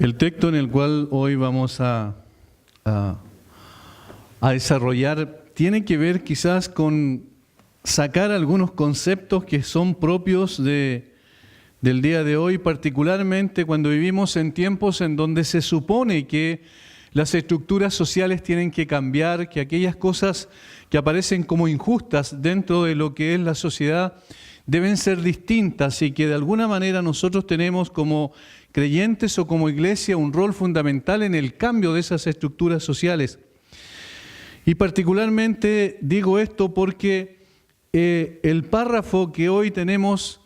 El texto en el cual hoy vamos a desarrollar tiene que ver quizás con sacar algunos conceptos que son propios del día de hoy, particularmente cuando vivimos en tiempos en donde se supone que las estructuras sociales tienen que cambiar, que aquellas cosas que aparecen como injustas dentro de lo que es la sociedad deben ser distintas y que de alguna manera nosotros tenemos como creyentes o como iglesia un rol fundamental en el cambio de esas estructuras sociales. Y particularmente digo esto porque el párrafo que hoy tenemos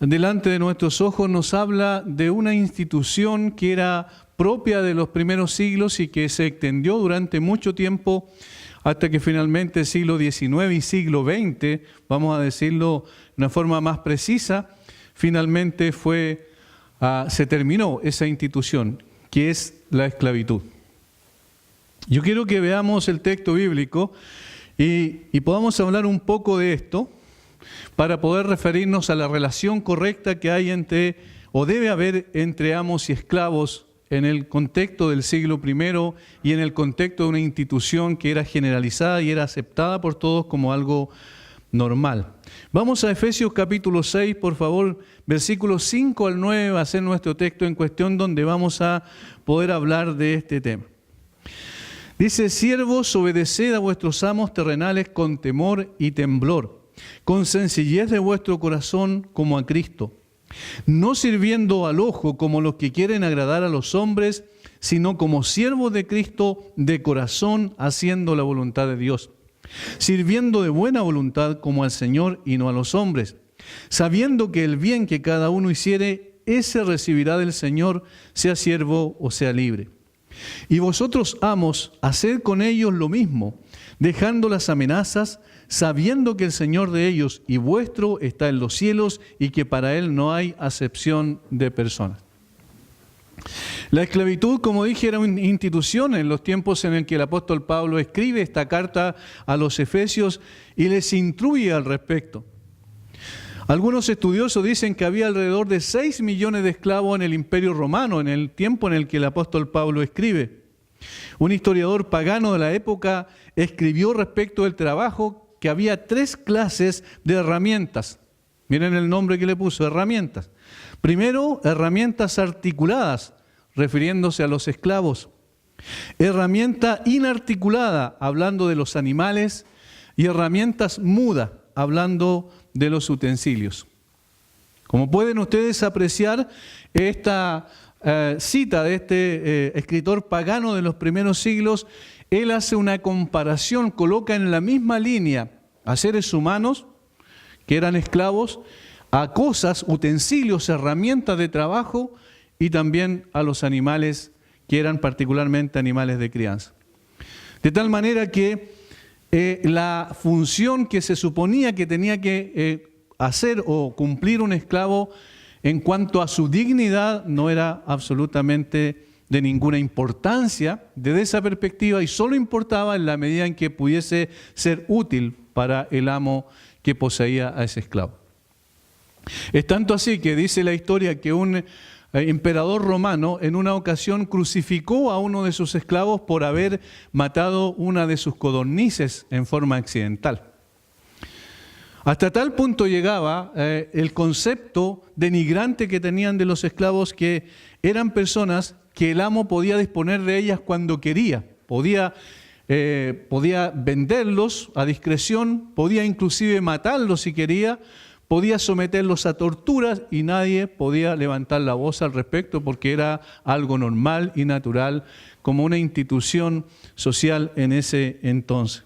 delante de nuestros ojos nos habla de una institución que era propia de los primeros siglos y que se extendió durante mucho tiempo hasta que finalmente el siglo XIX y siglo XX, vamos a decirlo de una forma más precisa, finalmente se terminó esa institución, que es la esclavitud. Yo quiero que veamos el texto bíblico y podamos hablar un poco de esto para poder referirnos a la relación correcta que hay o debe haber entre amos y esclavos en el contexto del siglo I y en el contexto de una institución que era generalizada y era aceptada por todos como algo normal. Vamos a Efesios capítulo 6, por favor, versículos 5 al 9 va a ser nuestro texto en cuestión donde vamos a poder hablar de este tema. Dice: siervos, obedeced a vuestros amos terrenales con temor y temblor, con sencillez de vuestro corazón como a Cristo, no sirviendo al ojo como los que quieren agradar a los hombres, sino como siervos de Cristo de corazón, haciendo la voluntad de Dios, sirviendo de buena voluntad como al Señor y no a los hombres, sabiendo que el bien que cada uno hiciere, ese recibirá del Señor, sea siervo o sea libre. Y vosotros, amos, haced con ellos lo mismo, dejando las amenazas, sabiendo que el Señor de ellos y vuestro está en los cielos y que para Él no hay acepción de personas. La esclavitud, como dije, era una institución en los tiempos en el que el apóstol Pablo escribe esta carta a los Efesios y les instruye al respecto. Algunos estudiosos dicen que había alrededor de 6 millones de esclavos en el Imperio Romano en el tiempo en el que el apóstol Pablo escribe. Un historiador pagano de la época escribió respecto del trabajo que había 3 clases de herramientas. Miren el nombre que le puso, herramientas. Primero, herramientas articuladas, refiriéndose a los esclavos. Herramienta inarticulada, hablando de los animales. Y herramientas mudas, hablando de los utensilios. Como pueden ustedes apreciar, esta cita de este escritor pagano de los primeros siglos, él hace una comparación, coloca en la misma línea a seres humanos que eran esclavos, a cosas, utensilios, herramientas de trabajo y también a los animales que eran particularmente animales de crianza. De tal manera que la función que se suponía que tenía que hacer o cumplir un esclavo en cuanto a su dignidad no era absolutamente de ninguna importancia desde esa perspectiva y solo importaba en la medida en que pudiese ser útil para el amo que poseía a ese esclavo. Es tanto así que dice la historia que un emperador romano en una ocasión crucificó a uno de sus esclavos por haber matado una de sus codornices en forma accidental. Hasta tal punto llegaba el concepto denigrante que tenían de los esclavos, que eran personas que el amo podía disponer de ellas cuando quería, podía venderlos a discreción, podía inclusive matarlos si quería, podía someterlos a torturas y nadie podía levantar la voz al respecto porque era algo normal y natural como una institución social en ese entonces.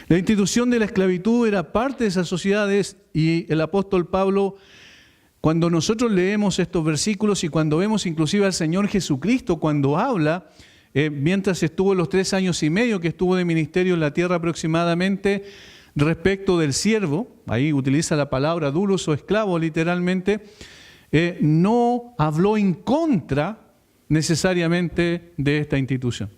La institución de la esclavitud era parte de esas sociedades y el apóstol Pablo, cuando nosotros leemos estos versículos y cuando vemos inclusive al Señor Jesucristo cuando habla, mientras estuvo los 3 años y medio que estuvo de ministerio en la tierra aproximadamente, respecto del siervo, ahí utiliza la palabra doulos o esclavo literalmente, no habló en contra necesariamente de esta institución.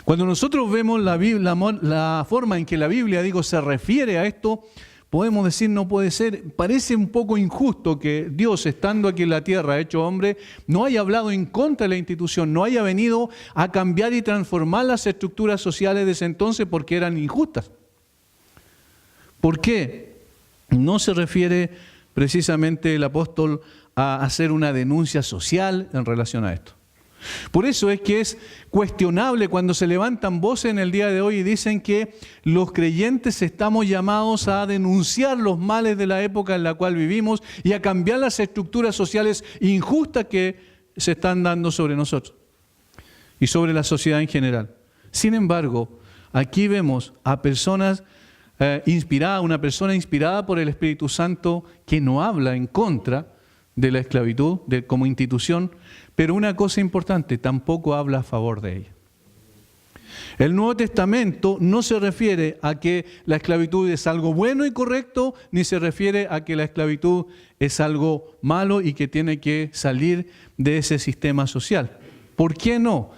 Cuando nosotros vemos la forma en que la Biblia, se refiere a esto, podemos decir no puede ser. Parece un poco injusto que Dios, estando aquí en la tierra, hecho hombre, no haya hablado en contra de la institución, no haya venido a cambiar y transformar las estructuras sociales de ese entonces porque eran injustas. ¿Por qué? No se refiere precisamente el apóstol a hacer una denuncia social en relación a esto. Por eso es que es cuestionable cuando se levantan voces en el día de hoy y dicen que los creyentes estamos llamados a denunciar los males de la época en la cual vivimos y a cambiar las estructuras sociales injustas que se están dando sobre nosotros y sobre la sociedad en general. Sin embargo, aquí vemos a personas inspiradas, una persona inspirada por el Espíritu Santo que no habla en contra de la esclavitud como institución, pero una cosa importante, tampoco habla a favor de ella. El Nuevo Testamento no se refiere a que la esclavitud es algo bueno y correcto, ni se refiere a que la esclavitud es algo malo y que tiene que salir de ese sistema social. ¿Por qué no?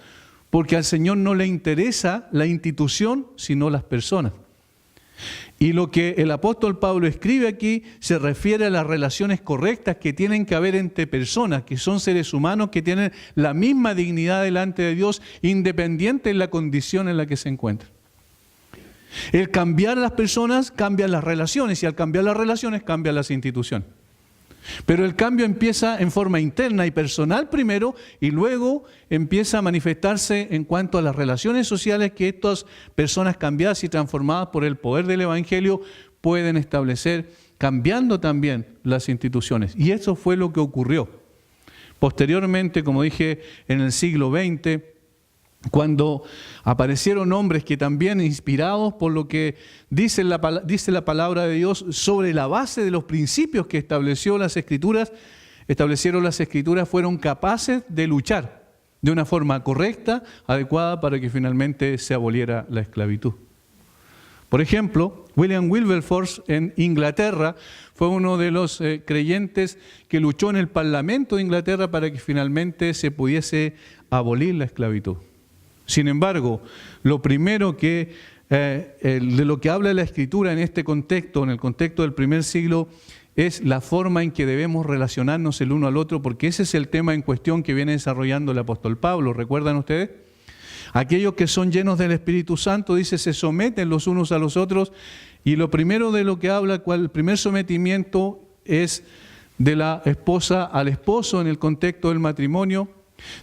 Porque al Señor no le interesa la institución, sino las personas. Y lo que el apóstol Pablo escribe aquí se refiere a las relaciones correctas que tienen que haber entre personas, que son seres humanos, que tienen la misma dignidad delante de Dios, independiente de la condición en la que se encuentran. El cambiar a las personas cambia las relaciones, y al cambiar las relaciones cambian las instituciones. Pero el cambio empieza en forma interna y personal primero, y luego empieza a manifestarse en cuanto a las relaciones sociales que estas personas cambiadas y transformadas por el poder del Evangelio pueden establecer, cambiando también las instituciones. Y eso fue lo que ocurrió. Posteriormente, como dije, en el siglo XX, cuando aparecieron hombres que también, inspirados por lo que dice la palabra de Dios, sobre la base de los principios que establecieron las Escrituras, fueron capaces de luchar de una forma correcta, adecuada, para que finalmente se aboliera la esclavitud. Por ejemplo, William Wilberforce en Inglaterra fue uno de los creyentes que luchó en el Parlamento de Inglaterra para que finalmente se pudiese abolir la esclavitud. Sin embargo, lo primero de lo que habla la Escritura en este contexto, en el contexto del primer siglo, es la forma en que debemos relacionarnos el uno al otro, porque ese es el tema en cuestión que viene desarrollando el apóstol Pablo. ¿Recuerdan ustedes? Aquellos que son llenos del Espíritu Santo, dice, se someten los unos a los otros, y lo primero de lo que habla, el primer sometimiento es de la esposa al esposo en el contexto del matrimonio,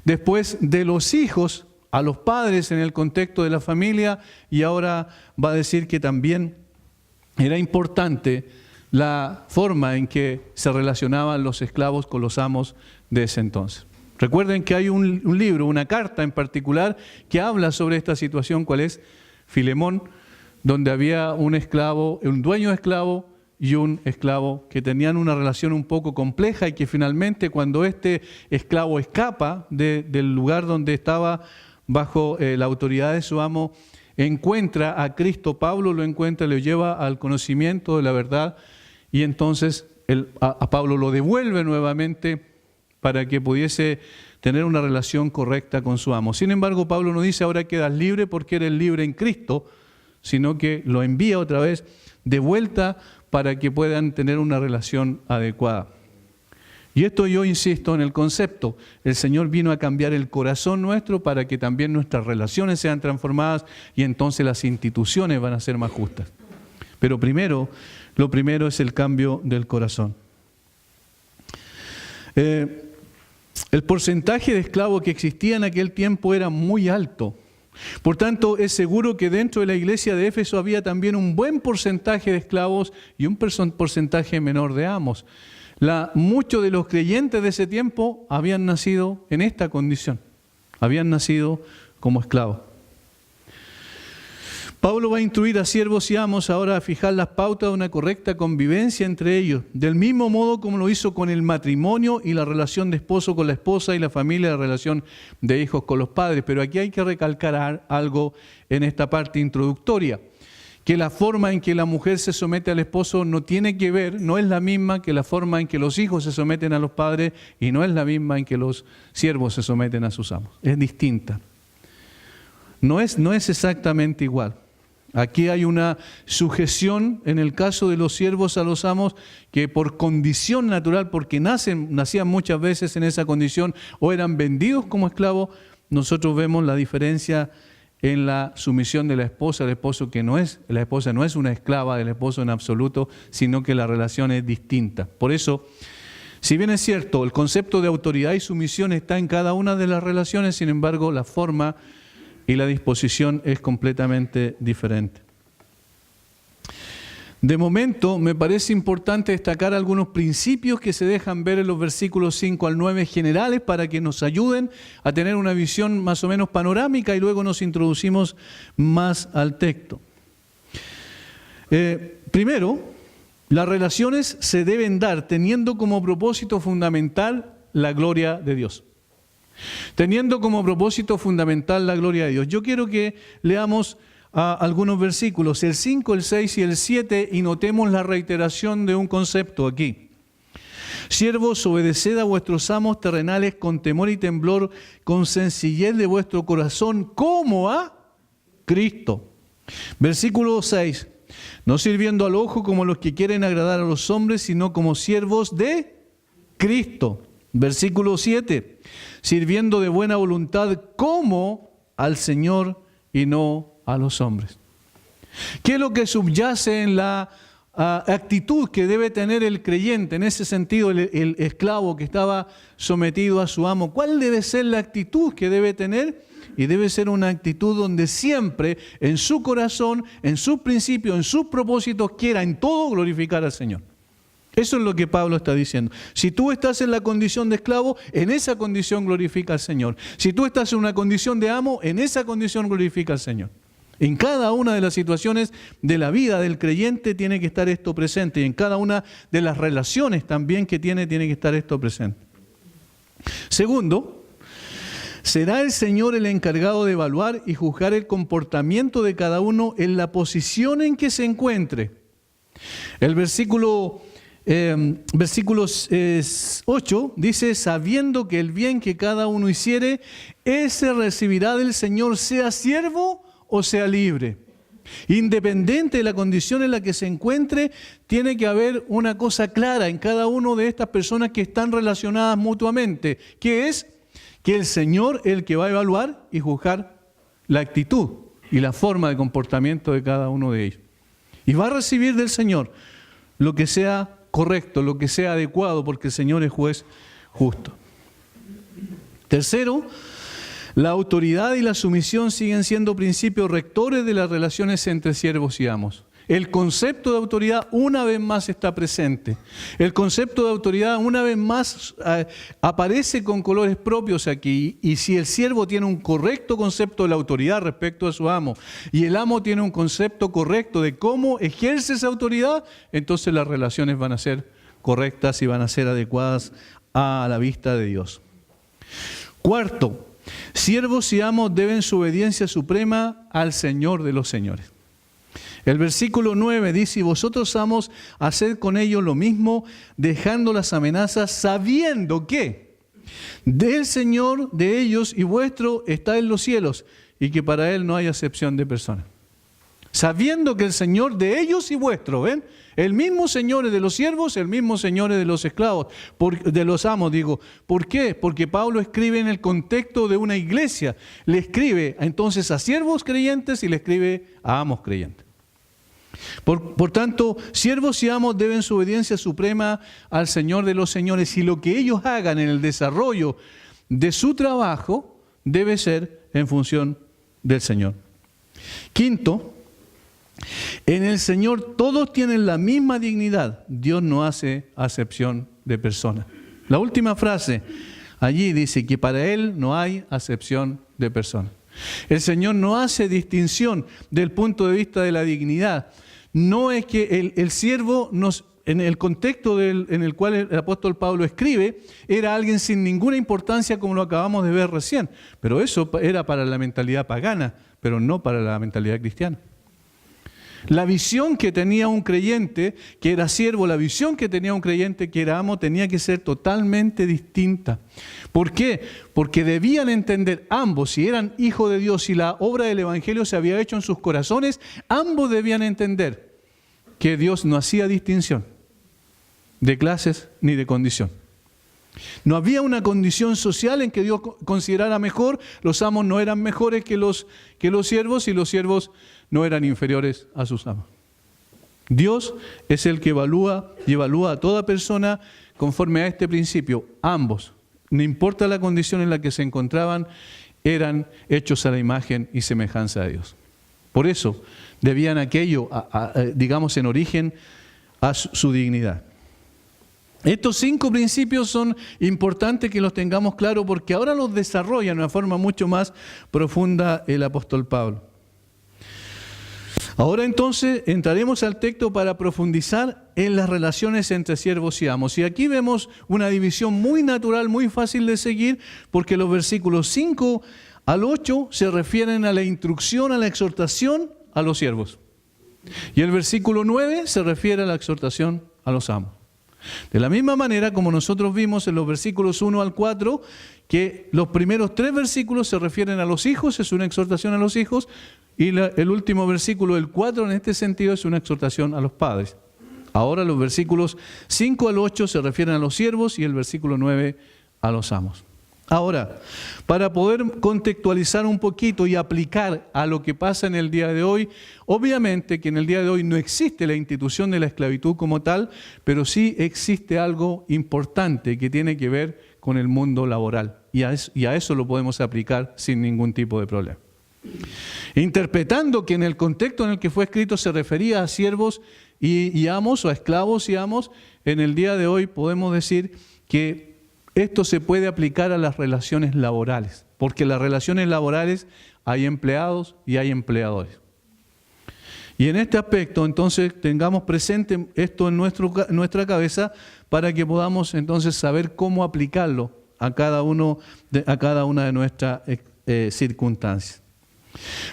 después de los hijos a los padres en el contexto de la familia, y ahora va a decir que también era importante la forma en que se relacionaban los esclavos con los amos de ese entonces. Recuerden que hay un libro, una carta en particular, que habla sobre esta situación, ¿cuál es? Filemón, donde había un esclavo, un dueño de esclavo y un esclavo que tenían una relación un poco compleja, y que finalmente, cuando este esclavo escapa del lugar donde estaba bajo la autoridad de su amo, encuentra a Cristo. Pablo lo encuentra, lo lleva al conocimiento de la verdad, y entonces a Pablo lo devuelve nuevamente para que pudiese tener una relación correcta con su amo. Sin embargo, Pablo no dice ahora quedas libre porque eres libre en Cristo, sino que lo envía otra vez de vuelta para que puedan tener una relación adecuada. Y esto, yo insisto en el concepto, el Señor vino a cambiar el corazón nuestro para que también nuestras relaciones sean transformadas, y entonces las instituciones van a ser más justas. Pero lo primero es el cambio del corazón. El porcentaje de esclavos que existía en aquel tiempo era muy alto. Por tanto, es seguro que dentro de la iglesia de Éfeso había también un buen porcentaje de esclavos y un porcentaje menor de amos. Muchos de los creyentes de ese tiempo habían nacido en esta condición, habían nacido como esclavos. Pablo va a instruir a siervos y amos ahora a fijar las pautas de una correcta convivencia entre ellos, del mismo modo como lo hizo con el matrimonio y la relación de esposo con la esposa, y la familia, la relación de hijos con los padres. Pero aquí hay que recalcar algo en esta parte introductoria, que la forma en que la mujer se somete al esposo no tiene que ver, no es la misma que la forma en que los hijos se someten a los padres, y no es la misma en que los siervos se someten a sus amos. Es distinta. No es exactamente igual. Aquí hay una sujeción en el caso de los siervos a los amos que por condición natural, porque nacían muchas veces en esa condición o eran vendidos como esclavos. Nosotros vemos la diferencia en la sumisión de la esposa al esposo, la esposa no es una esclava del esposo en absoluto, sino que la relación es distinta. Por eso, si bien es cierto, el concepto de autoridad y sumisión está en cada una de las relaciones, sin embargo, la forma y la disposición es completamente diferente. De momento, me parece importante destacar algunos principios que se dejan ver en los versículos 5 al 9 generales para que nos ayuden a tener una visión más o menos panorámica y luego nos introducimos más al texto. Primero, las relaciones se deben dar teniendo como propósito fundamental la gloria de Dios. Teniendo como propósito fundamental la gloria de Dios. Yo quiero que leamos algunos versículos, el 5, el 6 y el 7, y notemos la reiteración de un concepto aquí. Siervos, obedeced a vuestros amos terrenales con temor y temblor, con sencillez de vuestro corazón, como a Cristo. Versículo 6. No sirviendo al ojo como los que quieren agradar a los hombres, sino como siervos de Cristo. Versículo 7. Sirviendo de buena voluntad como al Señor y no a los hombres. ¿Qué es lo que subyace en la actitud que debe tener el creyente? En ese sentido, el esclavo que estaba sometido a su amo. ¿Cuál debe ser la actitud que debe tener? Y debe ser una actitud donde siempre en su corazón, en sus principios, en sus propósitos, quiera en todo glorificar al Señor. Eso es lo que Pablo está diciendo. Si tú estás en la condición de esclavo, en esa condición glorifica al Señor. Si tú estás en una condición de amo, en esa condición glorifica al Señor. En cada una de las situaciones de la vida del creyente tiene que estar esto presente. Y en cada una de las relaciones también que tiene que estar esto presente. Segundo, será el Señor el encargado de evaluar y juzgar el comportamiento de cada uno en la posición en que se encuentre. El versículo 8 dice, sabiendo que el bien que cada uno hiciere, ese recibirá del Señor, sea siervo o sea libre. Independiente de la condición en la que se encuentre, tiene que haber una cosa clara en cada una de estas personas que están relacionadas mutuamente, que es que el Señor es el que va a evaluar y juzgar la actitud y la forma de comportamiento de cada uno de ellos. Y va a recibir del Señor lo que sea correcto, lo que sea adecuado, porque el Señor es juez justo. Tercero, la autoridad y la sumisión siguen siendo principios rectores de las relaciones entre siervos y amos. El concepto de autoridad una vez más está presente. El concepto de autoridad una vez más aparece con colores propios aquí. Y si el siervo tiene un correcto concepto de la autoridad respecto a su amo, y el amo tiene un concepto correcto de cómo ejerce esa autoridad, entonces las relaciones van a ser correctas y van a ser adecuadas a la vista de Dios. Cuarto, siervos y amos deben su obediencia suprema al Señor de los señores. El versículo 9 dice, y vosotros amos, haced con ellos lo mismo, dejando las amenazas, sabiendo que del Señor de ellos y vuestro está en los cielos, y que para Él no hay acepción de personas. Sabiendo que el Señor de ellos y vuestro, ¿ven? El mismo Señor es de los siervos, el mismo Señor es de los esclavos, de los amos, digo. ¿Por qué? Porque Pablo escribe en el contexto de una iglesia. Le escribe entonces a siervos creyentes y le escribe a amos creyentes. Por tanto, siervos y amos deben su obediencia suprema al Señor de los señores, y lo que ellos hagan en el desarrollo de su trabajo debe ser en función del Señor. Quinto, en el Señor todos tienen la misma dignidad. Dios no hace acepción de personas. La última frase allí dice que para Él no hay acepción de personas. El Señor no hace distinción del punto de vista de la dignidad. No es que el siervo, en el contexto en el cual el apóstol Pablo escribe, era alguien sin ninguna importancia, como lo acabamos de ver recién. Pero eso era para la mentalidad pagana, pero no para la mentalidad cristiana. La visión que tenía un creyente que era siervo, la visión que tenía un creyente que era amo, tenía que ser totalmente distinta. ¿Por qué? Porque debían entender ambos, si eran hijos de Dios y la obra del Evangelio se había hecho en sus corazones, ambos debían entender que Dios no hacía distinción de clases ni de condición. No había una condición social en que Dios considerara mejor, los amos no eran mejores que los siervos y los siervos no eran inferiores a sus amos. Dios es el que evalúa y evalúa a toda persona conforme a este principio. Ambos, no importa la condición en la que se encontraban, eran hechos a la imagen y semejanza de Dios. Por eso debían aquello, digamos en origen, a su dignidad. Estos 5 principios son importantes que los tengamos claros porque ahora los desarrolla de una forma mucho más profunda el apóstol Pablo. Ahora entonces entraremos al texto para profundizar en las relaciones entre siervos y amos. Y aquí vemos una división muy natural, muy fácil de seguir, porque los versículos 5 al 8 se refieren a la instrucción, a la exhortación a los siervos. Y el versículo 9 se refiere a la exhortación a los amos. De la misma manera como nosotros vimos en los versículos 1 al 4, que los primeros 3 versículos se refieren a los hijos, es una exhortación a los hijos, y el último versículo, el 4, en este sentido es una exhortación a los padres. Ahora los versículos 5 al 8 se refieren a los siervos y el versículo 9 a los amos. Ahora, para poder contextualizar un poquito y aplicar a lo que pasa en el día de hoy, obviamente que en el día de hoy no existe la institución de la esclavitud como tal, pero sí existe algo importante que tiene que ver con el mundo laboral. Y a eso lo podemos aplicar sin ningún tipo de problema. Interpretando que en el contexto en el que fue escrito se refería a siervos y amos, o a esclavos y amos, en el día de hoy podemos decir que esto se puede aplicar a las relaciones laborales, porque en las relaciones laborales hay empleados y hay empleadores. Y en este aspecto, entonces, tengamos presente esto en nuestra cabeza para que podamos entonces saber cómo aplicarlo a cada una de nuestras circunstancias.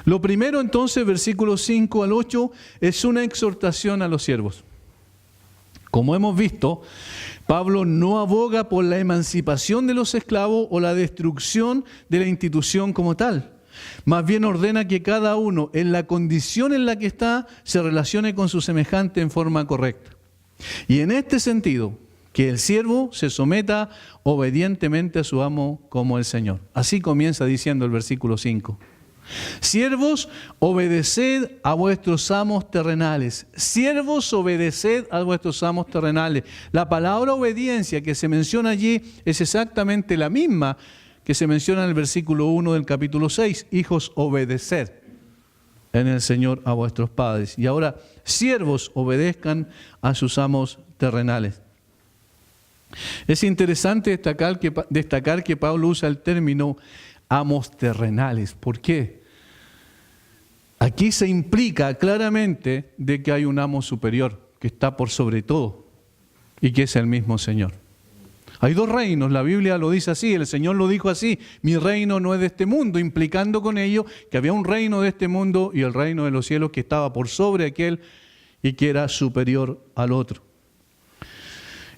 Lo primero, entonces, versículos 5 al 8, es una exhortación a los siervos. Como hemos visto, Pablo no aboga por la emancipación de los esclavos o la destrucción de la institución como tal. Más bien ordena que cada uno, en la condición en la que está, se relacione con su semejante en forma correcta. Y en este sentido, que el siervo se someta obedientemente a su amo como el Señor. Así comienza diciendo el versículo 5. Siervos, obedeced a vuestros amos terrenales. Siervos, obedeced a vuestros amos terrenales. La palabra obediencia que se menciona allí es exactamente la misma que se menciona en el versículo 1 del capítulo 6. Hijos, obedeced en el Señor a vuestros padres. Y ahora, siervos, obedezcan a sus amos terrenales. Es interesante destacar que Pablo usa el término amos terrenales. ¿Por qué? Aquí se implica claramente de que hay un amo superior que está por sobre todo y que es el mismo Señor. Hay 2 reinos, la Biblia lo dice así, el Señor lo dijo así: mi reino no es de este mundo, implicando con ello que había un reino de este mundo y el reino de los cielos que estaba por sobre aquel y que era superior al otro.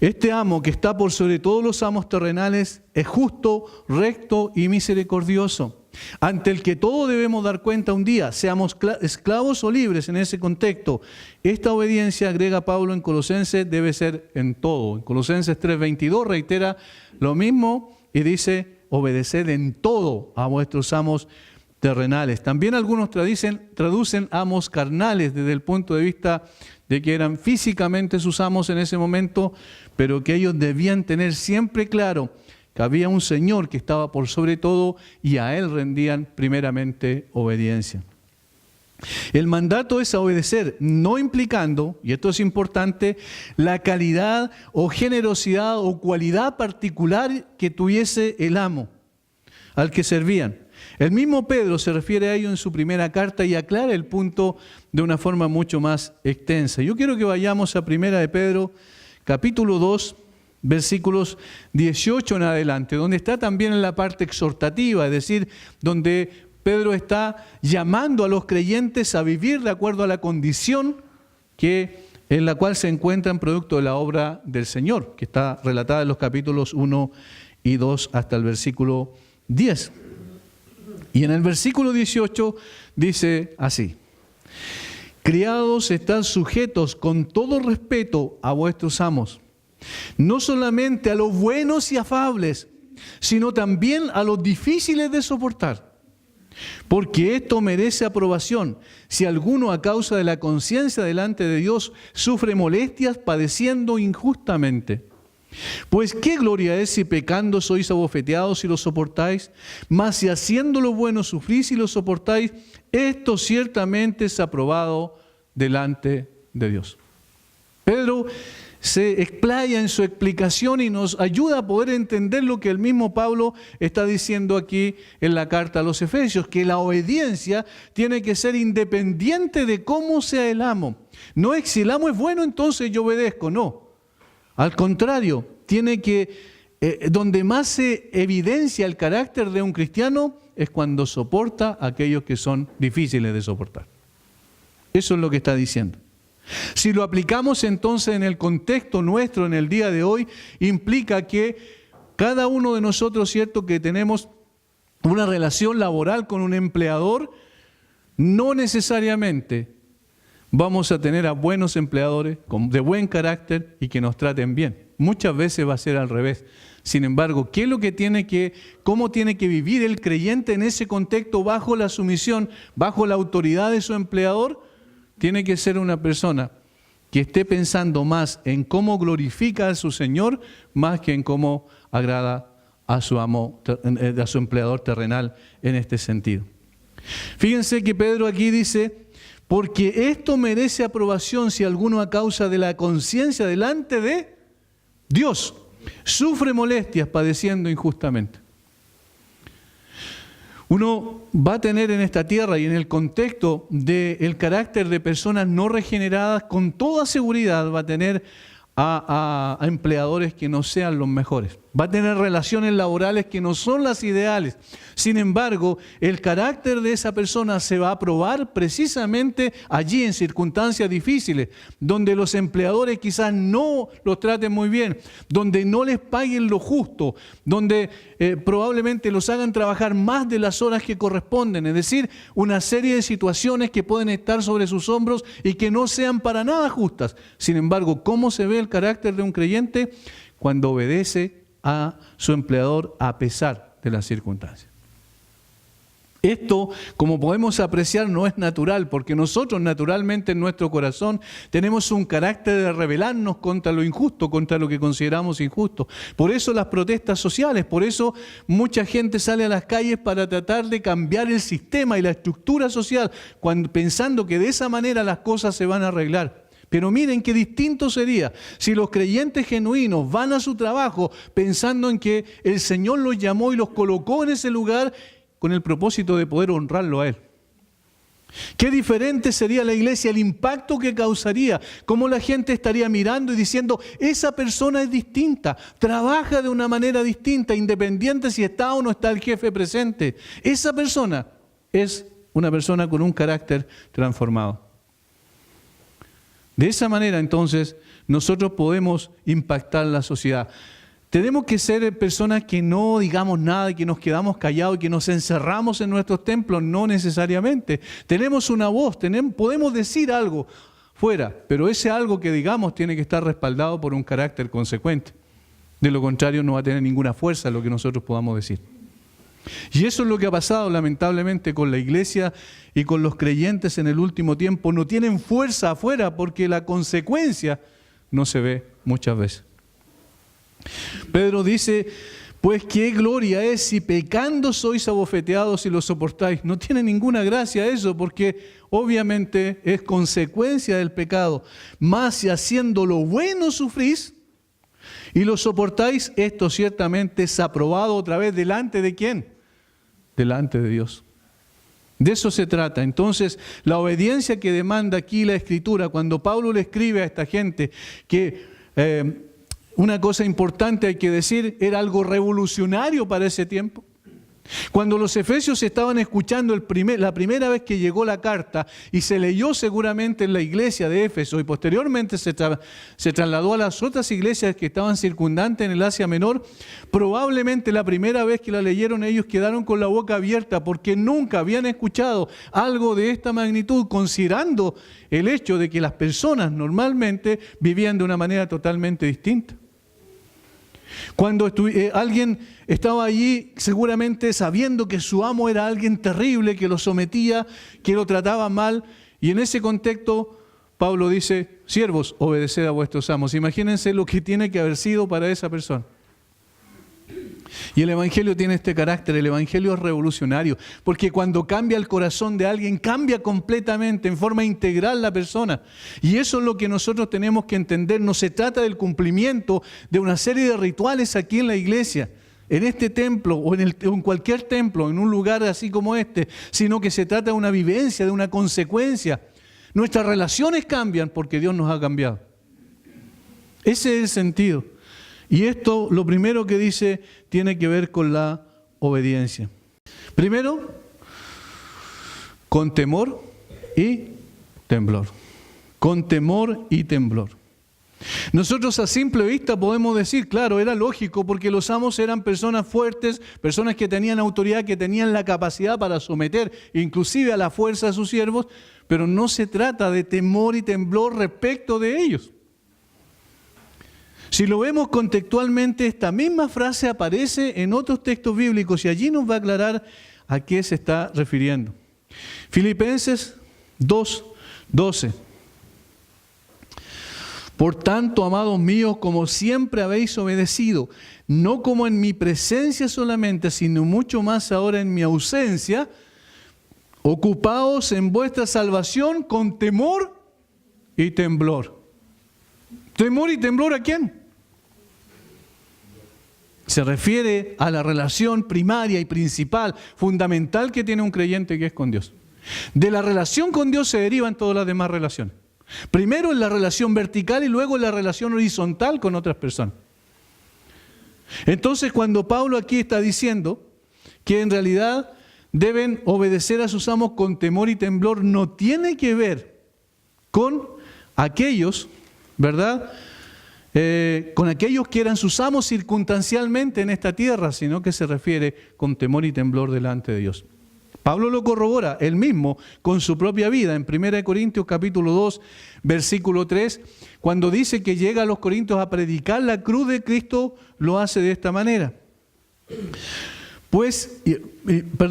Este amo que está por sobre todos los amos terrenales es justo, recto y misericordioso, ante el que todos debemos dar cuenta un día, seamos esclavos o libres en ese contexto. Esta obediencia, agrega Pablo en Colosenses, debe ser en todo. En Colosenses 3:22 reitera lo mismo y dice: obedeced en todo a vuestros amos terrenales. También algunos traducen amos carnales desde el punto de vista de que eran físicamente sus amos en ese momento, pero que ellos debían tener siempre claro que había un Señor que estaba por sobre todo y a Él rendían primeramente obediencia. El mandato es a obedecer, no implicando, y esto es importante, la calidad o generosidad o cualidad particular que tuviese el amo al que servían. El mismo Pedro se refiere a ello en su primera carta y aclara el punto de una forma mucho más extensa. Yo quiero que vayamos a Primera de Pedro, capítulo 2, versículos 18 en adelante, donde está también en la parte exhortativa, es decir, donde Pedro está llamando a los creyentes a vivir de acuerdo a la condición en la cual se encuentran producto de la obra del Señor, que está relatada en los capítulos 1 y 2 hasta el versículo 10. Y en el versículo 18 dice así: criados, estad sujetos con todo respeto a vuestros amos, no solamente a los buenos y afables, sino también a los difíciles de soportar. Porque esto merece aprobación, si alguno a causa de la conciencia delante de Dios sufre molestias padeciendo injustamente. Pues qué gloria es si pecando sois abofeteados y lo soportáis, mas si haciendo lo bueno sufrís y lo soportáis, esto ciertamente es aprobado delante de Dios. Pedro se explaya en su explicación y nos ayuda a poder entender lo que el mismo Pablo está diciendo aquí en la carta a los Efesios, que la obediencia tiene que ser independiente de cómo sea el amo. No es si el amo es bueno, entonces yo obedezco, no. Al contrario, donde más se evidencia el carácter de un cristiano es cuando soporta a aquellos que son difíciles de soportar. Eso es lo que está diciendo. Si lo aplicamos entonces en el contexto nuestro en el día de hoy, implica que cada uno de nosotros, cierto, que tenemos una relación laboral con un empleador, no necesariamente vamos a tener a buenos empleadores de buen carácter y que nos traten bien. Muchas veces va a ser al revés. Sin embargo, ¿cómo tiene que vivir el creyente en ese contexto bajo la sumisión, bajo la autoridad de su empleador? Tiene que ser una persona que esté pensando más en cómo glorifica a su Señor, más que en cómo agrada a su amo, a su empleador terrenal en este sentido. Fíjense que Pedro aquí dice: porque esto merece aprobación si alguno a causa de la conciencia delante de Dios sufre molestias padeciendo injustamente. Uno va a tener en esta tierra y en el contexto del carácter de personas no regeneradas, con toda seguridad va a tener a empleadores que no sean los mejores. Va a tener relaciones laborales que no son las ideales. Sin embargo, el carácter de esa persona se va a probar precisamente allí en circunstancias difíciles, donde los empleadores quizás no los traten muy bien, donde no les paguen lo justo, donde probablemente los hagan trabajar más de las horas que corresponden. Es decir, una serie de situaciones que pueden estar sobre sus hombros y que no sean para nada justas. Sin embargo, ¿cómo se ve el carácter de un creyente? Cuando obedece a su empleador a pesar de las circunstancias. Esto, como podemos apreciar, no es natural, porque nosotros naturalmente en nuestro corazón tenemos un carácter de rebelarnos contra lo injusto, contra lo que consideramos injusto. Por eso las protestas sociales, por eso mucha gente sale a las calles para tratar de cambiar el sistema y la estructura social, pensando que de esa manera las cosas se van a arreglar. Pero miren qué distinto sería si los creyentes genuinos van a su trabajo pensando en que el Señor los llamó y los colocó en ese lugar con el propósito de poder honrarlo a Él. Qué diferente sería la iglesia, el impacto que causaría, cómo la gente estaría mirando y diciendo: esa persona es distinta, trabaja de una manera distinta, independiente si está o no está el jefe presente. Esa persona es una persona con un carácter transformado. De esa manera, entonces, nosotros podemos impactar la sociedad. Tenemos que ser personas que no digamos nada, que nos quedamos callados y que nos encerramos en nuestros templos, no necesariamente. Tenemos una voz, podemos decir algo fuera, pero ese algo que digamos tiene que estar respaldado por un carácter consecuente. De lo contrario, no va a tener ninguna fuerza lo que nosotros podamos decir. Y eso es lo que ha pasado lamentablemente con la iglesia y con los creyentes en el último tiempo. No tienen fuerza afuera porque la consecuencia no se ve muchas veces. Pedro dice: pues qué gloria es si pecando sois abofeteados y lo soportáis. No tiene ninguna gracia eso, porque obviamente es consecuencia del pecado. Mas si haciendo lo bueno sufrís y lo soportáis, esto ciertamente es aprobado otra vez delante de ¿quién? Delante de Dios. De eso se trata. Entonces, la obediencia que demanda aquí la Escritura, cuando Pablo le escribe a esta gente que una cosa importante hay que decir, era algo revolucionario para ese tiempo. Cuando los efesios estaban escuchando la primera vez que llegó la carta y se leyó seguramente en la iglesia de Éfeso y posteriormente se trasladó a las otras iglesias que estaban circundantes en el Asia Menor, probablemente la primera vez que la leyeron ellos quedaron con la boca abierta porque nunca habían escuchado algo de esta magnitud, considerando el hecho de que las personas normalmente vivían de una manera totalmente distinta. Cuando alguien estaba allí seguramente sabiendo que su amo era alguien terrible, que lo sometía, que lo trataba mal, y en ese contexto Pablo dice: siervos, obedeced a vuestros amos. Imagínense lo que tiene que haber sido para esa persona. Y el Evangelio tiene este carácter, el Evangelio es revolucionario, porque cuando cambia el corazón de alguien, cambia completamente, en forma integral la persona. Y eso es lo que nosotros tenemos que entender. No se trata del cumplimiento de una serie de rituales aquí en la iglesia, en este templo o en cualquier templo, en un lugar así como este, sino que se trata de una vivencia, de una consecuencia. Nuestras relaciones cambian porque Dios nos ha cambiado. Ese es el sentido. Y esto, lo primero que dice, tiene que ver con la obediencia. Primero, con temor y temblor. Con temor y temblor. Nosotros a simple vista podemos decir, claro, era lógico porque los amos eran personas fuertes, personas que tenían autoridad, que tenían la capacidad para someter inclusive a la fuerza a sus siervos, pero no se trata de temor y temblor respecto de ellos. Si lo vemos contextualmente, esta misma frase aparece en otros textos bíblicos y allí nos va a aclarar a qué se está refiriendo. Filipenses 2:12. Por tanto, amados míos, como siempre habéis obedecido, no como en mi presencia solamente, sino mucho más ahora en mi ausencia, ocupaos en vuestra salvación con temor y temblor. ¿Temor y temblor a quién? Se refiere a la relación primaria y principal, fundamental que tiene un creyente, que es con Dios. De la relación con Dios se derivan todas las demás relaciones. Primero en la relación vertical y luego en la relación horizontal con otras personas. Entonces, cuando Pablo aquí está diciendo que en realidad deben obedecer a sus amos con temor y temblor, no tiene que ver con aquellos, ¿verdad?, con aquellos que eran sus amos circunstancialmente en esta tierra, sino que se refiere con temor y temblor delante de Dios. Pablo lo corrobora él mismo con su propia vida en 1 Corintios capítulo 2, versículo 3, cuando dice que llega a los Corintios a predicar la cruz de Cristo, lo hace de esta manera.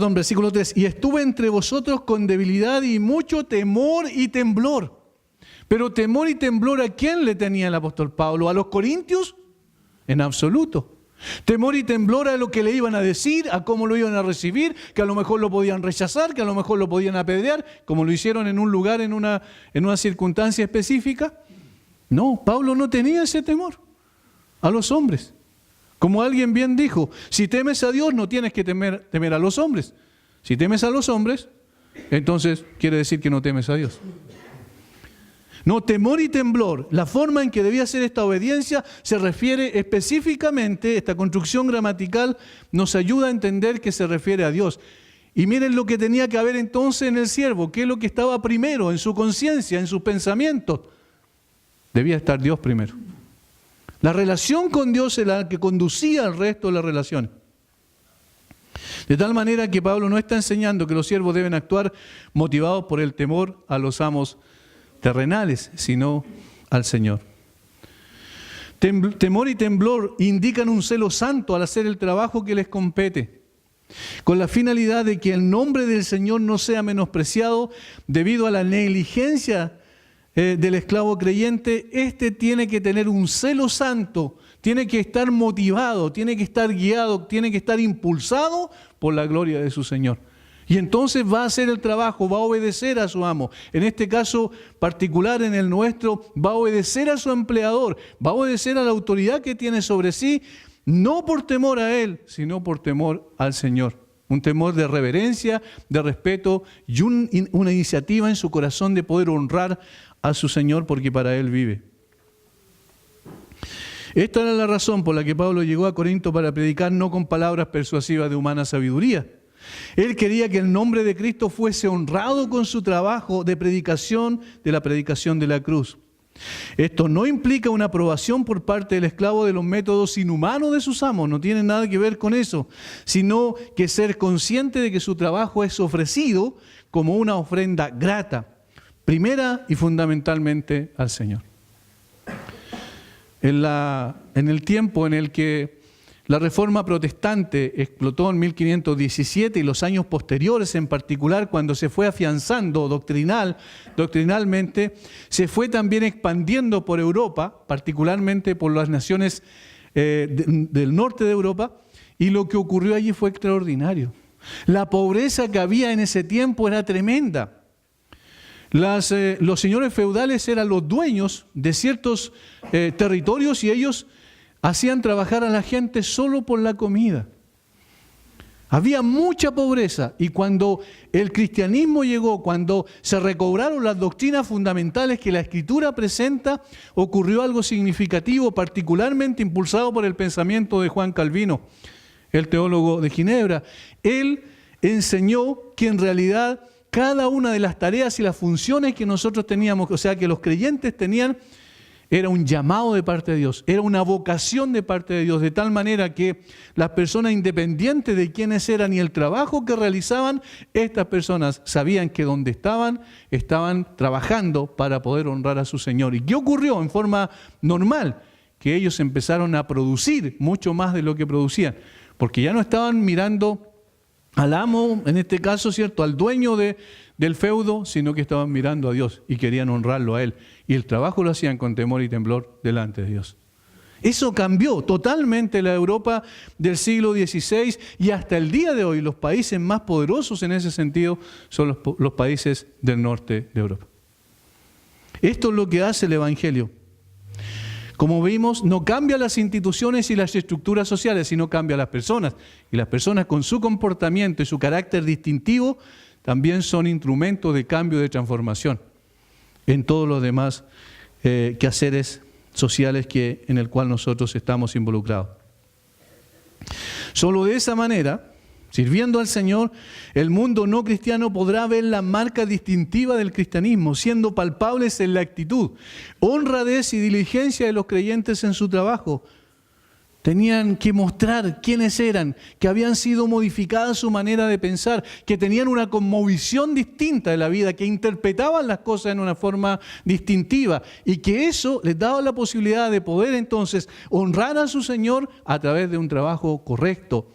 Versículo 3, y estuve entre vosotros con debilidad y mucho temor y temblor. Pero temor y temblor, ¿a quién le tenía el apóstol Pablo? ¿A los corintios? En absoluto. Temor y temblor a lo que le iban a decir, a cómo lo iban a recibir, que a lo mejor lo podían rechazar, que a lo mejor lo podían apedrear, como lo hicieron en un lugar, en una circunstancia específica. No, Pablo no tenía ese temor a los hombres. Como alguien bien dijo, si temes a Dios no tienes que temer a los hombres. Si temes a los hombres, entonces quiere decir que no temes a Dios. No, temor y temblor, la forma en que debía ser esta obediencia se refiere específicamente, esta construcción gramatical nos ayuda a entender que se refiere a Dios. Y miren lo que tenía que haber entonces en el siervo, qué es lo que estaba primero en su conciencia, en sus pensamientos. Debía estar Dios primero. La relación con Dios es la que conducía al resto de las relaciones. De tal manera que Pablo no está enseñando que los siervos deben actuar motivados por el temor a los amos terrenales, sino al Señor. Temor y temblor indican un celo santo al hacer el trabajo que les compete, con la finalidad de que el nombre del Señor no sea menospreciado debido a la negligencia del esclavo creyente. Este tiene que tener un celo santo, tiene que estar motivado, tiene que estar guiado, tiene que estar impulsado por la gloria de su Señor. Y entonces va a hacer el trabajo, va a obedecer a su amo. En este caso particular, en el nuestro, va a obedecer a su empleador, va a obedecer a la autoridad que tiene sobre sí, no por temor a él, sino por temor al Señor. Un temor de reverencia, de respeto y una iniciativa en su corazón de poder honrar a su Señor porque para él vive. Esta era la razón por la que Pablo llegó a Corinto para predicar no con palabras persuasivas de humana sabiduría. Él quería que el nombre de Cristo fuese honrado con su trabajo de predicación, de la predicación de la cruz. Esto no implica una aprobación por parte del esclavo de los métodos inhumanos de sus amos, no tiene nada que ver con eso, sino que ser consciente de que su trabajo es ofrecido como una ofrenda grata, primera y fundamentalmente al Señor. En el tiempo en el que la Reforma Protestante explotó en 1517 y los años posteriores, en particular cuando se fue afianzando doctrinalmente, se fue también expandiendo por Europa, particularmente por las naciones del norte de Europa, y lo que ocurrió allí fue extraordinario. La pobreza que había en ese tiempo era tremenda. Los señores feudales eran los dueños de ciertos territorios y ellos hacían trabajar a la gente solo por la comida. Había mucha pobreza y cuando el cristianismo llegó, cuando se recobraron las doctrinas fundamentales que la Escritura presenta, ocurrió algo significativo, particularmente impulsado por el pensamiento de Juan Calvino, el teólogo de Ginebra. Él enseñó que en realidad cada una de las tareas y las funciones que nosotros teníamos, o sea, que los creyentes tenían, era un llamado de parte de Dios, era una vocación de parte de Dios, de tal manera que las personas, independientes de quiénes eran y el trabajo que realizaban, estas personas sabían que donde estaban trabajando para poder honrar a su Señor. ¿Y qué ocurrió en forma normal? Que ellos empezaron a producir mucho más de lo que producían, porque ya no estaban mirando al amo, en este caso, ¿cierto?, al dueño del feudo, sino que estaban mirando a Dios y querían honrarlo a Él. Y el trabajo lo hacían con temor y temblor delante de Dios. Eso cambió totalmente la Europa del siglo XVI y hasta el día de hoy los países más poderosos en ese sentido son los países del norte de Europa. Esto es lo que hace el Evangelio. Como vimos, no cambia las instituciones y las estructuras sociales, sino cambia a las personas. Y las personas con su comportamiento y su carácter distintivo también son instrumentos de cambio, de transformación en todos los demás quehaceres sociales en el cual nosotros estamos involucrados. Solo de esa manera, sirviendo al Señor, el mundo no cristiano podrá ver la marca distintiva del cristianismo, siendo palpables en la actitud, honradez y diligencia de los creyentes en su trabajo. Tenían que mostrar quiénes eran, que habían sido modificadas su manera de pensar, que tenían una cosmovisión distinta de la vida, que interpretaban las cosas en una forma distintiva y que eso les daba la posibilidad de poder entonces honrar a su Señor a través de un trabajo correcto,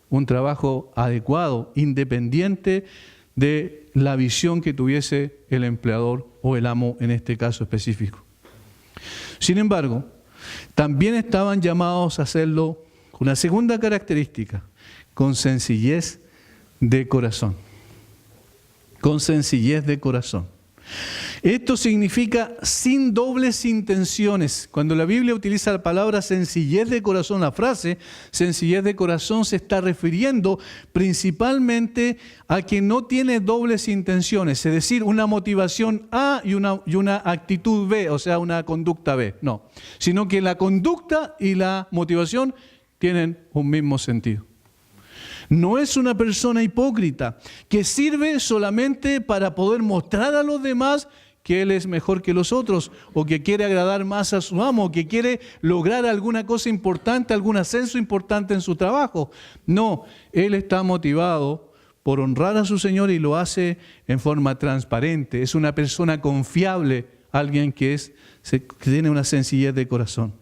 un trabajo adecuado, independiente de la visión que tuviese el empleador o el amo en este caso específico. Sin embargo, también estaban llamados a hacerlo con una segunda característica, con sencillez de corazón. Con sencillez de corazón. Esto significa sin dobles intenciones. Cuando la Biblia utiliza la palabra sencillez de corazón, la frase sencillez de corazón se está refiriendo principalmente a que no tiene dobles intenciones, es decir, una motivación A y una actitud B, o sea, una conducta B. No, sino que la conducta y la motivación tienen un mismo sentido. No es una persona hipócrita que sirve solamente para poder mostrar a los demás que él es mejor que los otros, o que quiere agradar más a su amo, o que quiere lograr alguna cosa importante, algún ascenso importante en su trabajo. No, él está motivado por honrar a su Señor y lo hace en forma transparente. Es una persona confiable, alguien que tiene una sencillez de corazón.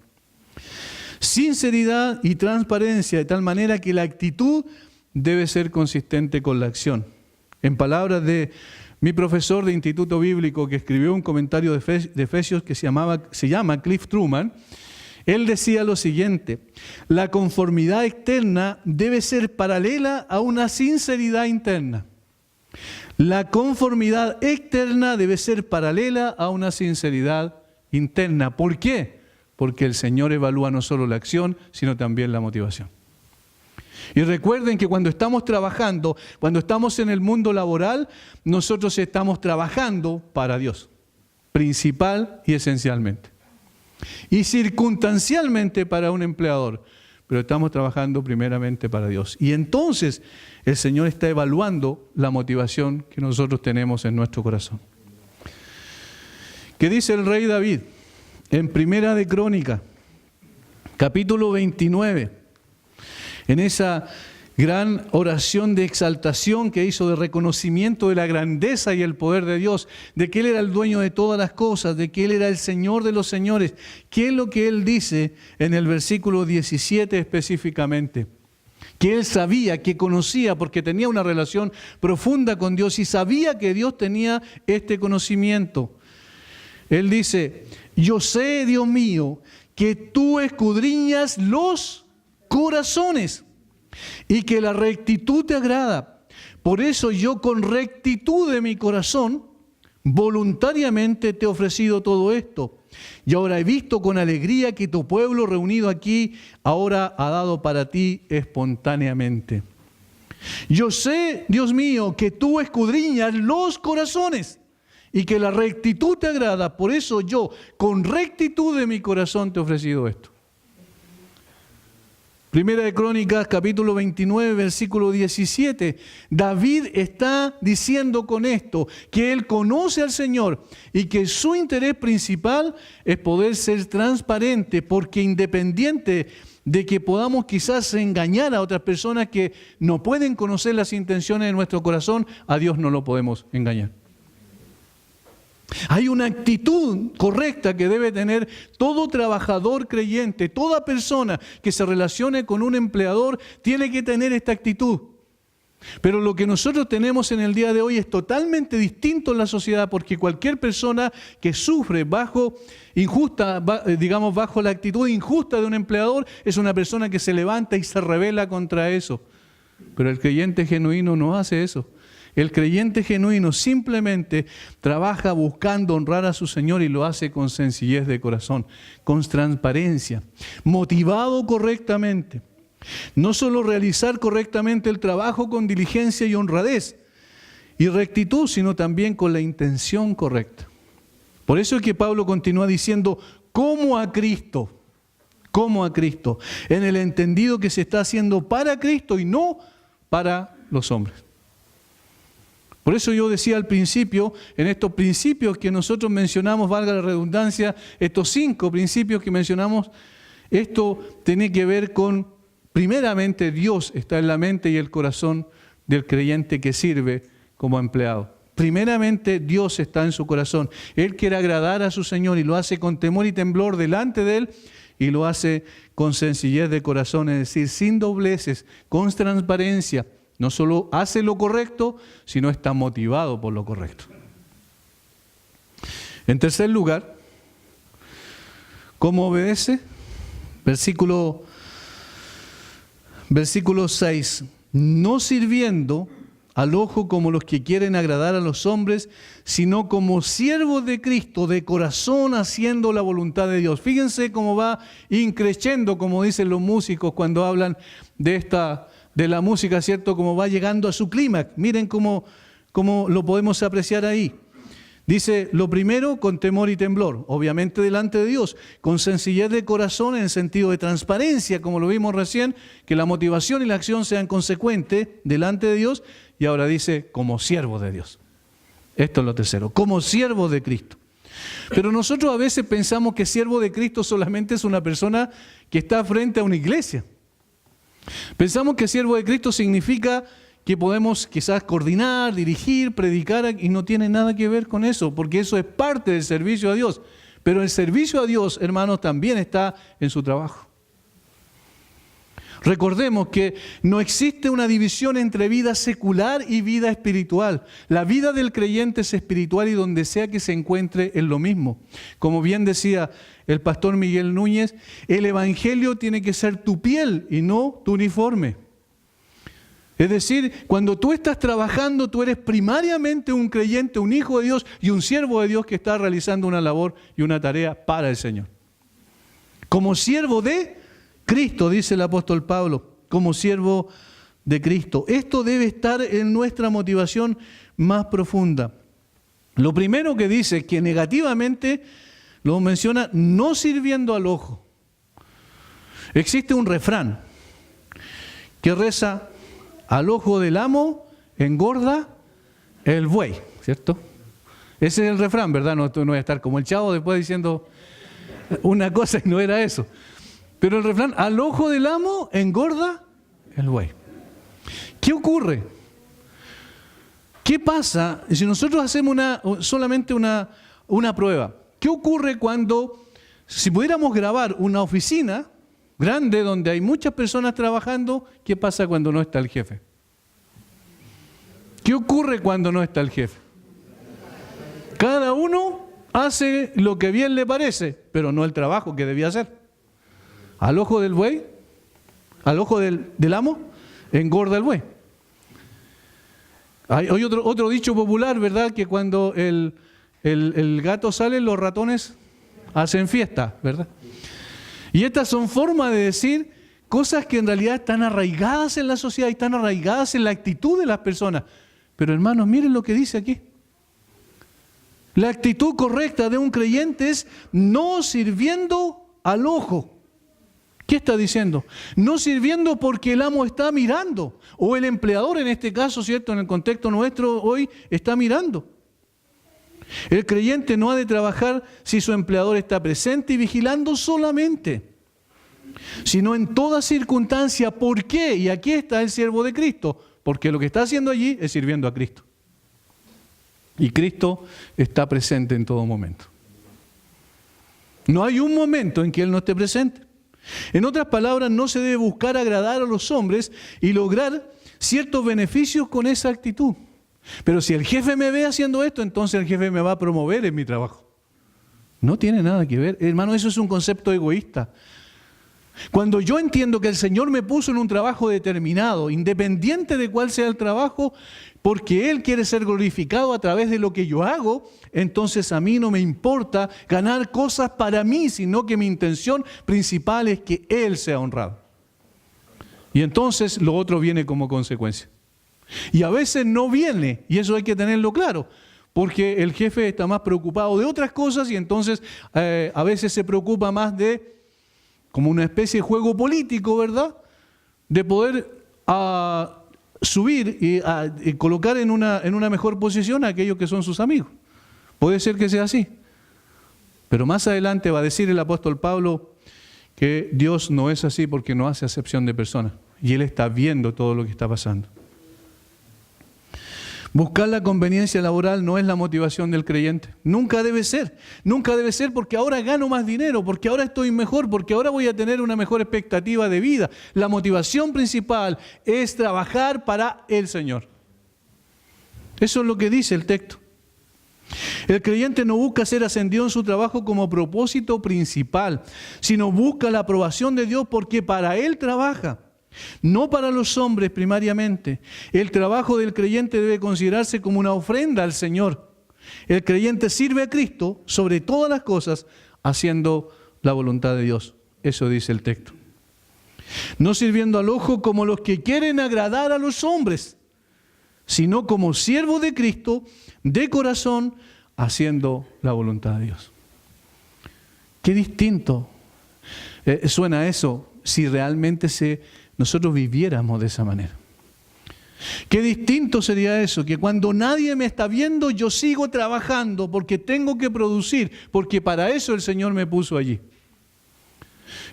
Sinceridad y transparencia, de tal manera que la actitud debe ser consistente con la acción. En palabras de mi profesor de Instituto Bíblico que escribió un comentario de Efesios que se llama Cliff Truman, él decía lo siguiente: la conformidad externa debe ser paralela a una sinceridad interna. La conformidad externa debe ser paralela a una sinceridad interna. ¿Por qué? Porque el Señor evalúa no solo la acción, sino también la motivación. Y recuerden que cuando estamos trabajando, cuando estamos en el mundo laboral, nosotros estamos trabajando para Dios, principal y esencialmente. y circunstancialmente para un empleador, pero estamos trabajando primeramente para Dios. Y entonces el Señor está evaluando la motivación que nosotros tenemos en nuestro corazón. ¿Qué dice el rey David? En Primera de Crónicas, capítulo 29, en esa gran oración de exaltación que hizo, de reconocimiento de la grandeza y el poder de Dios, de que Él era el dueño de todas las cosas, de que Él era el Señor de los señores. ¿Qué es lo que Él dice en el versículo 17 específicamente? Que Él sabía, que conocía, porque tenía una relación profunda con Dios y sabía que Dios tenía este conocimiento. Él dice: yo sé, Dios mío, que tú escudriñas los corazones y que la rectitud te agrada. Por eso yo, con rectitud de mi corazón, voluntariamente te he ofrecido todo esto. Y ahora he visto con alegría que tu pueblo reunido aquí ahora ha dado para ti espontáneamente. Yo sé, Dios mío, que tú escudriñas los corazones y que la rectitud te agrada. Por eso yo, con rectitud de mi corazón, te he ofrecido esto. Primera de Crónicas, capítulo 29, versículo 17. David está diciendo con esto que él conoce al Señor y que su interés principal es poder ser transparente, porque independiente de que podamos quizás engañar a otras personas que no pueden conocer las intenciones de nuestro corazón, a Dios no lo podemos engañar. Hay una actitud correcta que debe tener todo trabajador creyente, toda persona que se relacione con un empleador tiene que tener esta actitud. Pero lo que nosotros tenemos en el día de hoy es totalmente distinto en la sociedad, porque cualquier persona que sufre bajo la actitud injusta de un empleador es una persona que se levanta y se rebela contra eso. Pero el creyente genuino no hace eso. El creyente genuino simplemente trabaja buscando honrar a su Señor y lo hace con sencillez de corazón, con transparencia, motivado correctamente. No solo realizar correctamente el trabajo con diligencia y honradez y rectitud, sino también con la intención correcta. Por eso es que Pablo continúa diciendo, como a Cristo, en el entendido que se está haciendo para Cristo y no para los hombres. Por eso yo decía al principio, en estos principios que nosotros mencionamos, valga la redundancia, estos 5 principios que mencionamos, esto tiene que ver con, primeramente, Dios está en la mente y el corazón del creyente que sirve como empleado. Primeramente, Dios está en su corazón. Él quiere agradar a su Señor y lo hace con temor y temblor delante de Él y lo hace con sencillez de corazón, es decir, sin dobleces, con transparencia. No solo hace lo correcto, sino está motivado por lo correcto. En tercer lugar, ¿cómo obedece? Versículo 6. No sirviendo al ojo como los que quieren agradar a los hombres, sino como siervos de Cristo, de corazón haciendo la voluntad de Dios. Fíjense cómo va increciendo, como dicen los músicos cuando hablan de la música, ¿cierto? Como va llegando a su clímax. Miren cómo lo podemos apreciar ahí. Dice, lo primero, con temor y temblor, obviamente delante de Dios, con sencillez de corazón en el sentido de transparencia, como lo vimos recién, que la motivación y la acción sean consecuentes delante de Dios, y ahora dice, como siervo de Dios. Esto es lo tercero, como siervo de Cristo. Pero nosotros a veces pensamos que siervo de Cristo solamente es una persona que está frente a una iglesia. Pensamos que siervo de Cristo significa que podemos quizás coordinar, dirigir, predicar, y no tiene nada que ver con eso, porque eso es parte del servicio a Dios. Pero el servicio a Dios, hermanos, también está en su trabajo. Recordemos que no existe una división entre vida secular y vida espiritual. La vida del creyente es espiritual y donde sea que se encuentre es lo mismo. Como bien decía el pastor Miguel Núñez, el evangelio tiene que ser tu piel y no tu uniforme. Es decir, cuando tú estás trabajando, tú eres primariamente un creyente, un hijo de Dios y un siervo de Dios que está realizando una labor y una tarea para el Señor. Como siervo de Cristo, dice el apóstol Pablo, como siervo de Cristo. Esto debe estar en nuestra motivación más profunda. Lo primero que dice es que negativamente lo menciona no sirviendo al ojo. Existe un refrán que reza: al ojo del amo engorda el buey, ¿cierto? Ese es el refrán, ¿verdad? No voy a estar como el Chavo después diciendo una cosa y no era eso. Pero el refrán: al ojo del amo engorda el buey. ¿Qué ocurre? ¿Qué pasa si nosotros hacemos solamente una prueba? ¿Qué ocurre cuando, si pudiéramos grabar una oficina grande donde hay muchas personas trabajando, qué pasa cuando no está el jefe? ¿Qué ocurre cuando no está el jefe? Cada uno hace lo que bien le parece, pero no el trabajo que debía hacer. Al ojo del buey, al ojo del amo, engorda el buey. Hay otro dicho popular, ¿verdad? Que cuando el gato sale, los ratones hacen fiesta, ¿verdad? Y estas son formas de decir cosas que en realidad están arraigadas en la sociedad y están arraigadas en la actitud de las personas. Pero hermanos, miren lo que dice aquí. La actitud correcta de un creyente es no sirviendo al ojo. ¿Qué está diciendo? No sirviendo porque el amo está mirando, o el empleador en este caso, ¿cierto? En el contexto nuestro hoy está mirando. El creyente no ha de trabajar si su empleador está presente y vigilando solamente, sino en toda circunstancia. ¿Por qué? Y aquí está el siervo de Cristo, porque lo que está haciendo allí es sirviendo a Cristo. Y Cristo está presente en todo momento. No hay un momento en que Él no esté presente. En otras palabras, no se debe buscar agradar a los hombres y lograr ciertos beneficios con esa actitud. Pero si el jefe me ve haciendo esto, entonces el jefe me va a promover en mi trabajo. No tiene nada que ver. Hermano, eso es un concepto egoísta. Cuando yo entiendo que el Señor me puso en un trabajo determinado, independiente de cuál sea el trabajo, porque Él quiere ser glorificado a través de lo que yo hago, entonces a mí no me importa ganar cosas para mí, sino que mi intención principal es que Él sea honrado. Y entonces lo otro viene como consecuencia. Y a veces no viene, y eso hay que tenerlo claro, porque el jefe está más preocupado de otras cosas y entonces a veces se preocupa más de, como una especie de juego político, ¿verdad? De poder subir y colocar en una mejor posición a aquellos que son sus amigos. Puede ser que sea así. Pero más adelante va a decir el apóstol Pablo que Dios no es así porque no hace acepción de personas. Y Él está viendo todo lo que está pasando. Buscar la conveniencia laboral no es la motivación del creyente. Nunca debe ser. Nunca debe ser porque ahora gano más dinero, porque ahora estoy mejor, porque ahora voy a tener una mejor expectativa de vida. La motivación principal es trabajar para el Señor. Eso es lo que dice el texto. El creyente no busca ser ascendido en su trabajo como propósito principal, sino busca la aprobación de Dios porque para Él trabaja. No para los hombres primariamente. El trabajo del creyente debe considerarse como una ofrenda al Señor. El creyente sirve a Cristo sobre todas las cosas, haciendo la voluntad de Dios. Eso dice el texto. No sirviendo al ojo como los que quieren agradar a los hombres, sino como siervo de Cristo, de corazón, haciendo la voluntad de Dios. Qué distinto suena eso si realmente nosotros viviéramos de esa manera. Qué distinto sería eso, que cuando nadie me está viendo, yo sigo trabajando porque tengo que producir, porque para eso el Señor me puso allí.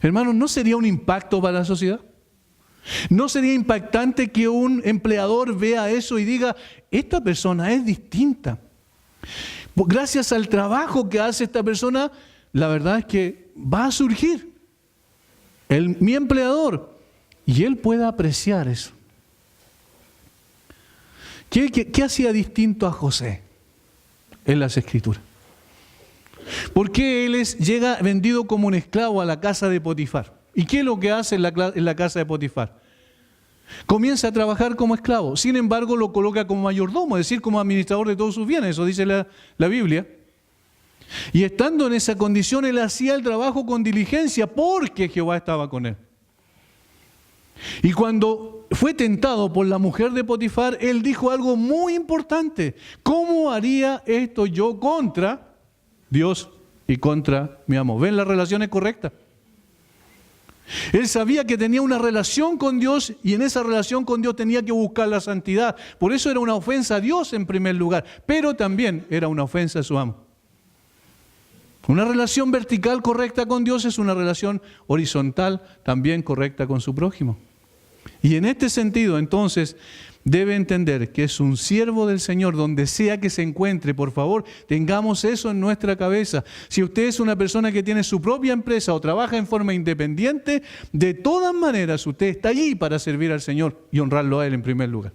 Hermanos, ¿no sería un impacto para la sociedad? ¿No sería impactante que un empleador vea eso y diga, esta persona es distinta? Gracias al trabajo que hace esta persona, la verdad es que va a surgir mi empleador. Y él pueda apreciar eso. ¿Qué hacía distinto a José en las Escrituras? ¿Por qué él llega vendido como un esclavo a la casa de Potifar? ¿Y qué es lo que hace en la casa de Potifar? Comienza a trabajar como esclavo. Sin embargo, lo coloca como mayordomo, es decir, como administrador de todos sus bienes. Eso dice la Biblia. Y estando en esa condición, él hacía el trabajo con diligencia porque Jehová estaba con él. Y cuando fue tentado por la mujer de Potifar, él dijo algo muy importante. ¿Cómo haría esto yo contra Dios y contra mi amo. ¿Ven? La relación es correcta. Él sabía que tenía una relación con Dios y en esa relación con Dios tenía que buscar la santidad. Por eso era una ofensa a Dios en primer lugar, pero también era una ofensa a su amo. Una relación vertical correcta con Dios es una relación horizontal también correcta con su prójimo. Y en este sentido, entonces, debe entender que es un siervo del Señor donde sea que se encuentre. Por favor, tengamos eso en nuestra cabeza. Si usted es una persona que tiene su propia empresa o trabaja en forma independiente, de todas maneras usted está allí para servir al Señor y honrarlo a Él en primer lugar.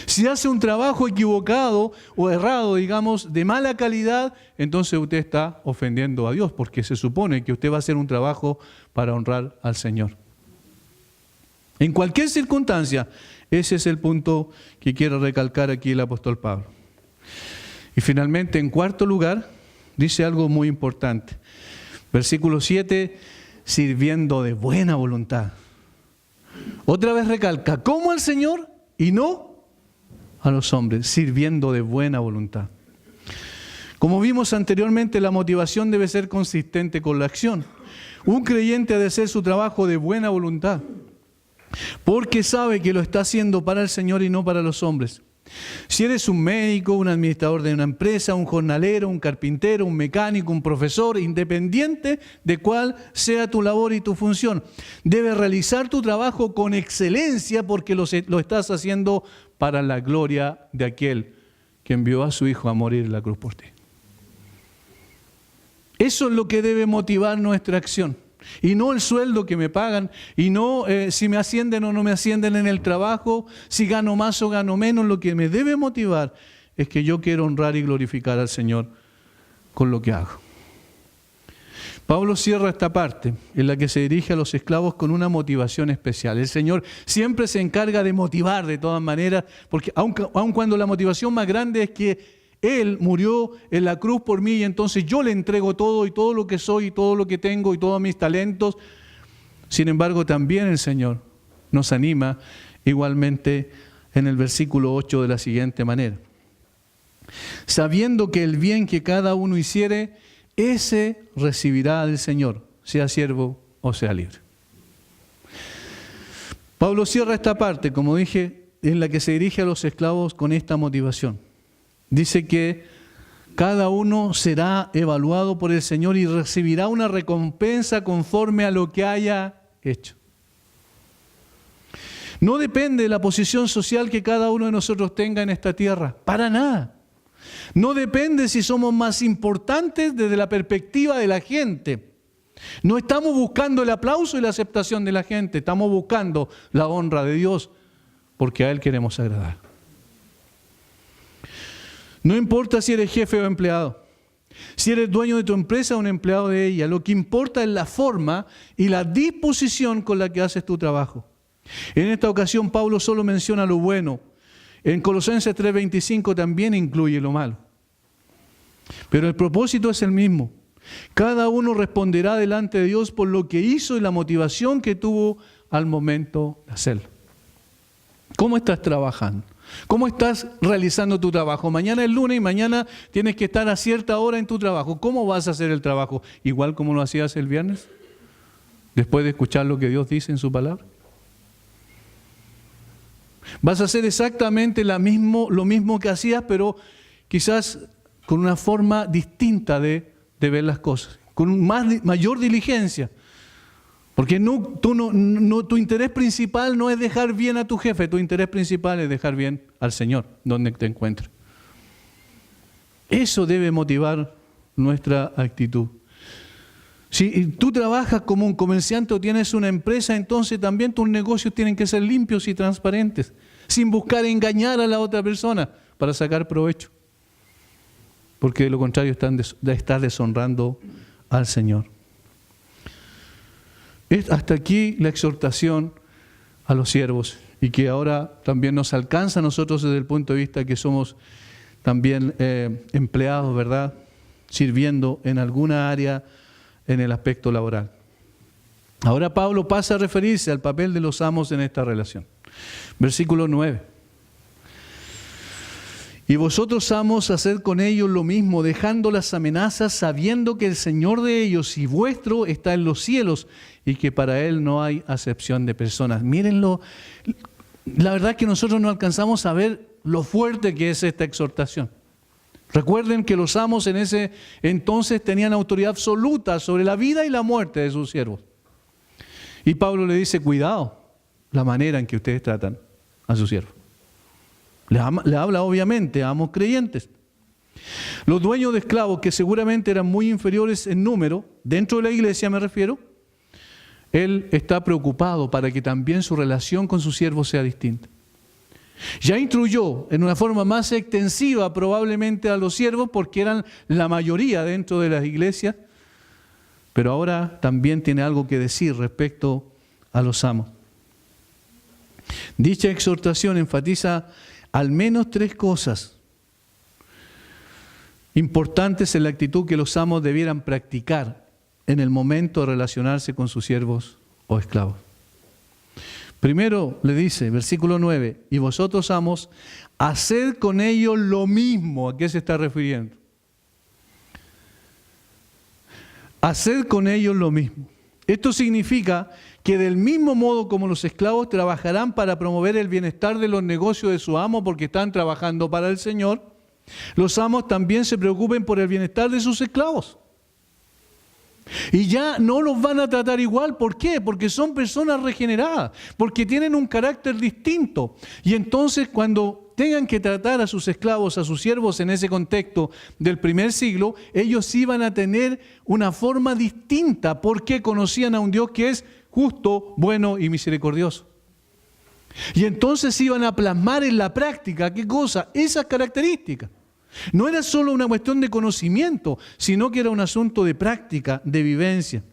Si hace un trabajo equivocado o errado, digamos, de mala calidad, entonces usted está ofendiendo a Dios, porque se supone que usted va a hacer un trabajo para honrar al Señor. En cualquier circunstancia, ese es el punto que quiere recalcar aquí el apóstol Pablo. Y finalmente, en cuarto lugar, dice algo muy importante. Versículo 7, sirviendo de buena voluntad. Otra vez recalca, ¿cómo al Señor y no a los hombres? Sirviendo de buena voluntad. Como vimos anteriormente, la motivación debe ser consistente con la acción. Un creyente ha de hacer su trabajo de buena voluntad, porque sabe que lo está haciendo para el Señor y no para los hombres. Si eres un médico, un administrador de una empresa, un jornalero, un carpintero, un mecánico, un profesor, independiente de cuál sea tu labor y tu función, debes realizar tu trabajo con excelencia porque lo estás haciendo para la gloria de aquel que envió a su Hijo a morir en la cruz por ti. Eso es lo que debe motivar nuestra acción. Y no el sueldo que me pagan, y no si me ascienden o no me ascienden en el trabajo, si gano más o gano menos. Lo que me debe motivar es que yo quiero honrar y glorificar al Señor con lo que hago. Pablo cierra esta parte en la que se dirige a los esclavos con una motivación especial. El Señor siempre se encarga de motivar de todas maneras, porque aun cuando la motivación más grande es que Él murió en la cruz por mí y entonces yo le entrego todo y todo lo que soy y todo lo que tengo y todos mis talentos. Sin embargo, también el Señor nos anima igualmente en el versículo 8 de la siguiente manera. Sabiendo que el bien que cada uno hiciere, ese recibirá del Señor, sea siervo o sea libre. Pablo cierra esta parte, como dije, en la que se dirige a los esclavos con esta motivación. Dice que cada uno será evaluado por el Señor y recibirá una recompensa conforme a lo que haya hecho. No depende de la posición social que cada uno de nosotros tenga en esta tierra, para nada. No depende si somos más importantes desde la perspectiva de la gente. No estamos buscando el aplauso y la aceptación de la gente, estamos buscando la honra de Dios, porque a Él queremos agradar. No importa si eres jefe o empleado, si eres dueño de tu empresa o un empleado de ella, lo que importa es la forma y la disposición con la que haces tu trabajo. En esta ocasión Pablo solo menciona lo bueno. En Colosenses 3:25 también incluye lo malo. Pero el propósito es el mismo. Cada uno responderá delante de Dios por lo que hizo y la motivación que tuvo al momento de hacerlo. ¿Cómo estás trabajando? ¿Cómo estás realizando tu trabajo? Mañana es lunes y mañana tienes que estar a cierta hora en tu trabajo. ¿Cómo vas a hacer el trabajo? ¿Igual como lo hacías el viernes? Después de escuchar lo que Dios dice en su palabra. Vas a hacer exactamente lo mismo que hacías, pero quizás con una forma distinta de ver las cosas, con mayor diligencia. Porque tu interés principal no es dejar bien a tu jefe, tu interés principal es dejar bien al Señor, donde te encuentres. Eso debe motivar nuestra actitud. Si tú trabajas como un comerciante o tienes una empresa, entonces también tus negocios tienen que ser limpios y transparentes, sin buscar engañar a la otra persona para sacar provecho. Porque de lo contrario estás deshonrando al Señor. Hasta aquí la exhortación a los siervos y que ahora también nos alcanza a nosotros desde el punto de vista que somos también empleados, ¿verdad? Sirviendo en alguna área en el aspecto laboral. Ahora Pablo pasa a referirse al papel de los amos en esta relación. Versículo 9. Y vosotros, amos, haced con ellos lo mismo, dejando las amenazas, sabiendo que el Señor de ellos y vuestro está en los cielos y que para Él no hay acepción de personas. Mírenlo, la verdad es que nosotros no alcanzamos a ver lo fuerte que es esta exhortación. Recuerden que los amos en ese entonces tenían autoridad absoluta sobre la vida y la muerte de sus siervos. Y Pablo le dice, cuidado la manera en que ustedes tratan a sus siervos. Le habla obviamente a amos creyentes. Los dueños de esclavos, que seguramente eran muy inferiores en número, dentro de la iglesia me refiero, él está preocupado para que también su relación con sus siervos sea distinta. Ya instruyó en una forma más extensiva probablemente a los siervos porque eran la mayoría dentro de las iglesias, pero ahora también tiene algo que decir respecto a los amos. Dicha exhortación enfatiza al menos 3 cosas importantes en la actitud que los amos debieran practicar en el momento de relacionarse con sus siervos o esclavos. Primero le dice, versículo 9, y vosotros, amos, haced con ellos lo mismo. ¿A qué se está refiriendo? Haced con ellos lo mismo. Esto significa que del mismo modo como los esclavos trabajarán para promover el bienestar de los negocios de su amo porque están trabajando para el Señor, los amos también se preocupen por el bienestar de sus esclavos. Y ya no los van a tratar igual. ¿Por qué? Porque son personas regeneradas, porque tienen un carácter distinto. Y entonces cuando tengan que tratar a sus esclavos, a sus siervos en ese contexto del primer siglo, ellos iban a tener una forma distinta porque conocían a un Dios que es justo, bueno y misericordioso. Y entonces iban a plasmar en la práctica, ¿qué cosa? Esas características. No era solo una cuestión de conocimiento, sino que era un asunto de práctica, de vivencia.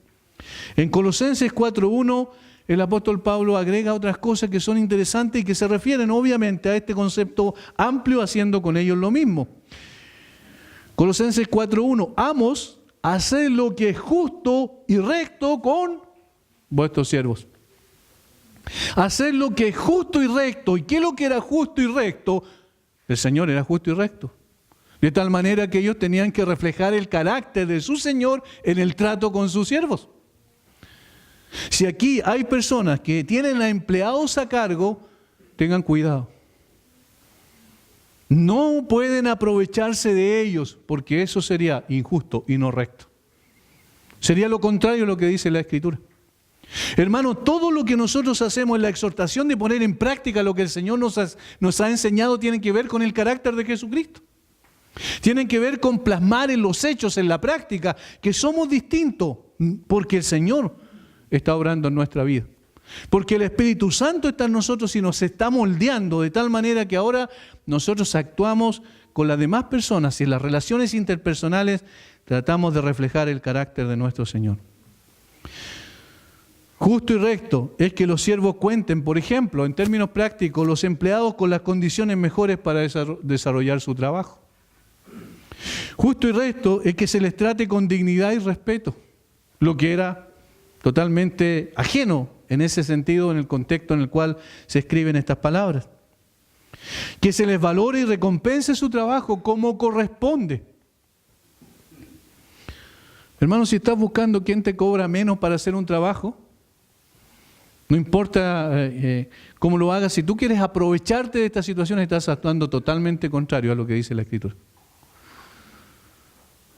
En Colosenses 4:1, el apóstol Pablo agrega otras cosas que son interesantes y que se refieren obviamente a este concepto amplio, haciendo con ellos lo mismo. Colosenses 4:1, amos, haced lo que es justo y recto con vuestros siervos. Hacer lo que es justo y recto. ¿Y qué es lo que era justo y recto? El Señor era justo y recto. De tal manera que ellos tenían que reflejar el carácter de su Señor en el trato con sus siervos. Si aquí hay personas que tienen a empleados a cargo, tengan cuidado. No pueden aprovecharse de ellos porque eso sería injusto y no recto. Sería lo contrario a lo que dice la Escritura. Hermano, todo lo que nosotros hacemos en la exhortación de poner en práctica lo que el Señor nos ha enseñado tiene que ver con el carácter de Jesucristo. Tienen que ver con plasmar en los hechos, en la práctica, que somos distintos porque el Señor está obrando en nuestra vida. Porque el Espíritu Santo está en nosotros y nos está moldeando de tal manera que ahora nosotros actuamos con las demás personas y en las relaciones interpersonales tratamos de reflejar el carácter de nuestro Señor. Justo y recto es que los siervos cuenten, por ejemplo, en términos prácticos, los empleados con las condiciones mejores para desarrollar su trabajo. Justo y recto es que se les trate con dignidad y respeto, lo que era totalmente ajeno en ese sentido, en el contexto en el cual se escriben estas palabras. Que se les valore y recompense su trabajo como corresponde. Hermano, si estás buscando quién te cobra menos para hacer un trabajo, no importa cómo lo hagas, si tú quieres aprovecharte de esta situación, estás actuando totalmente contrario a lo que dice la Escritura.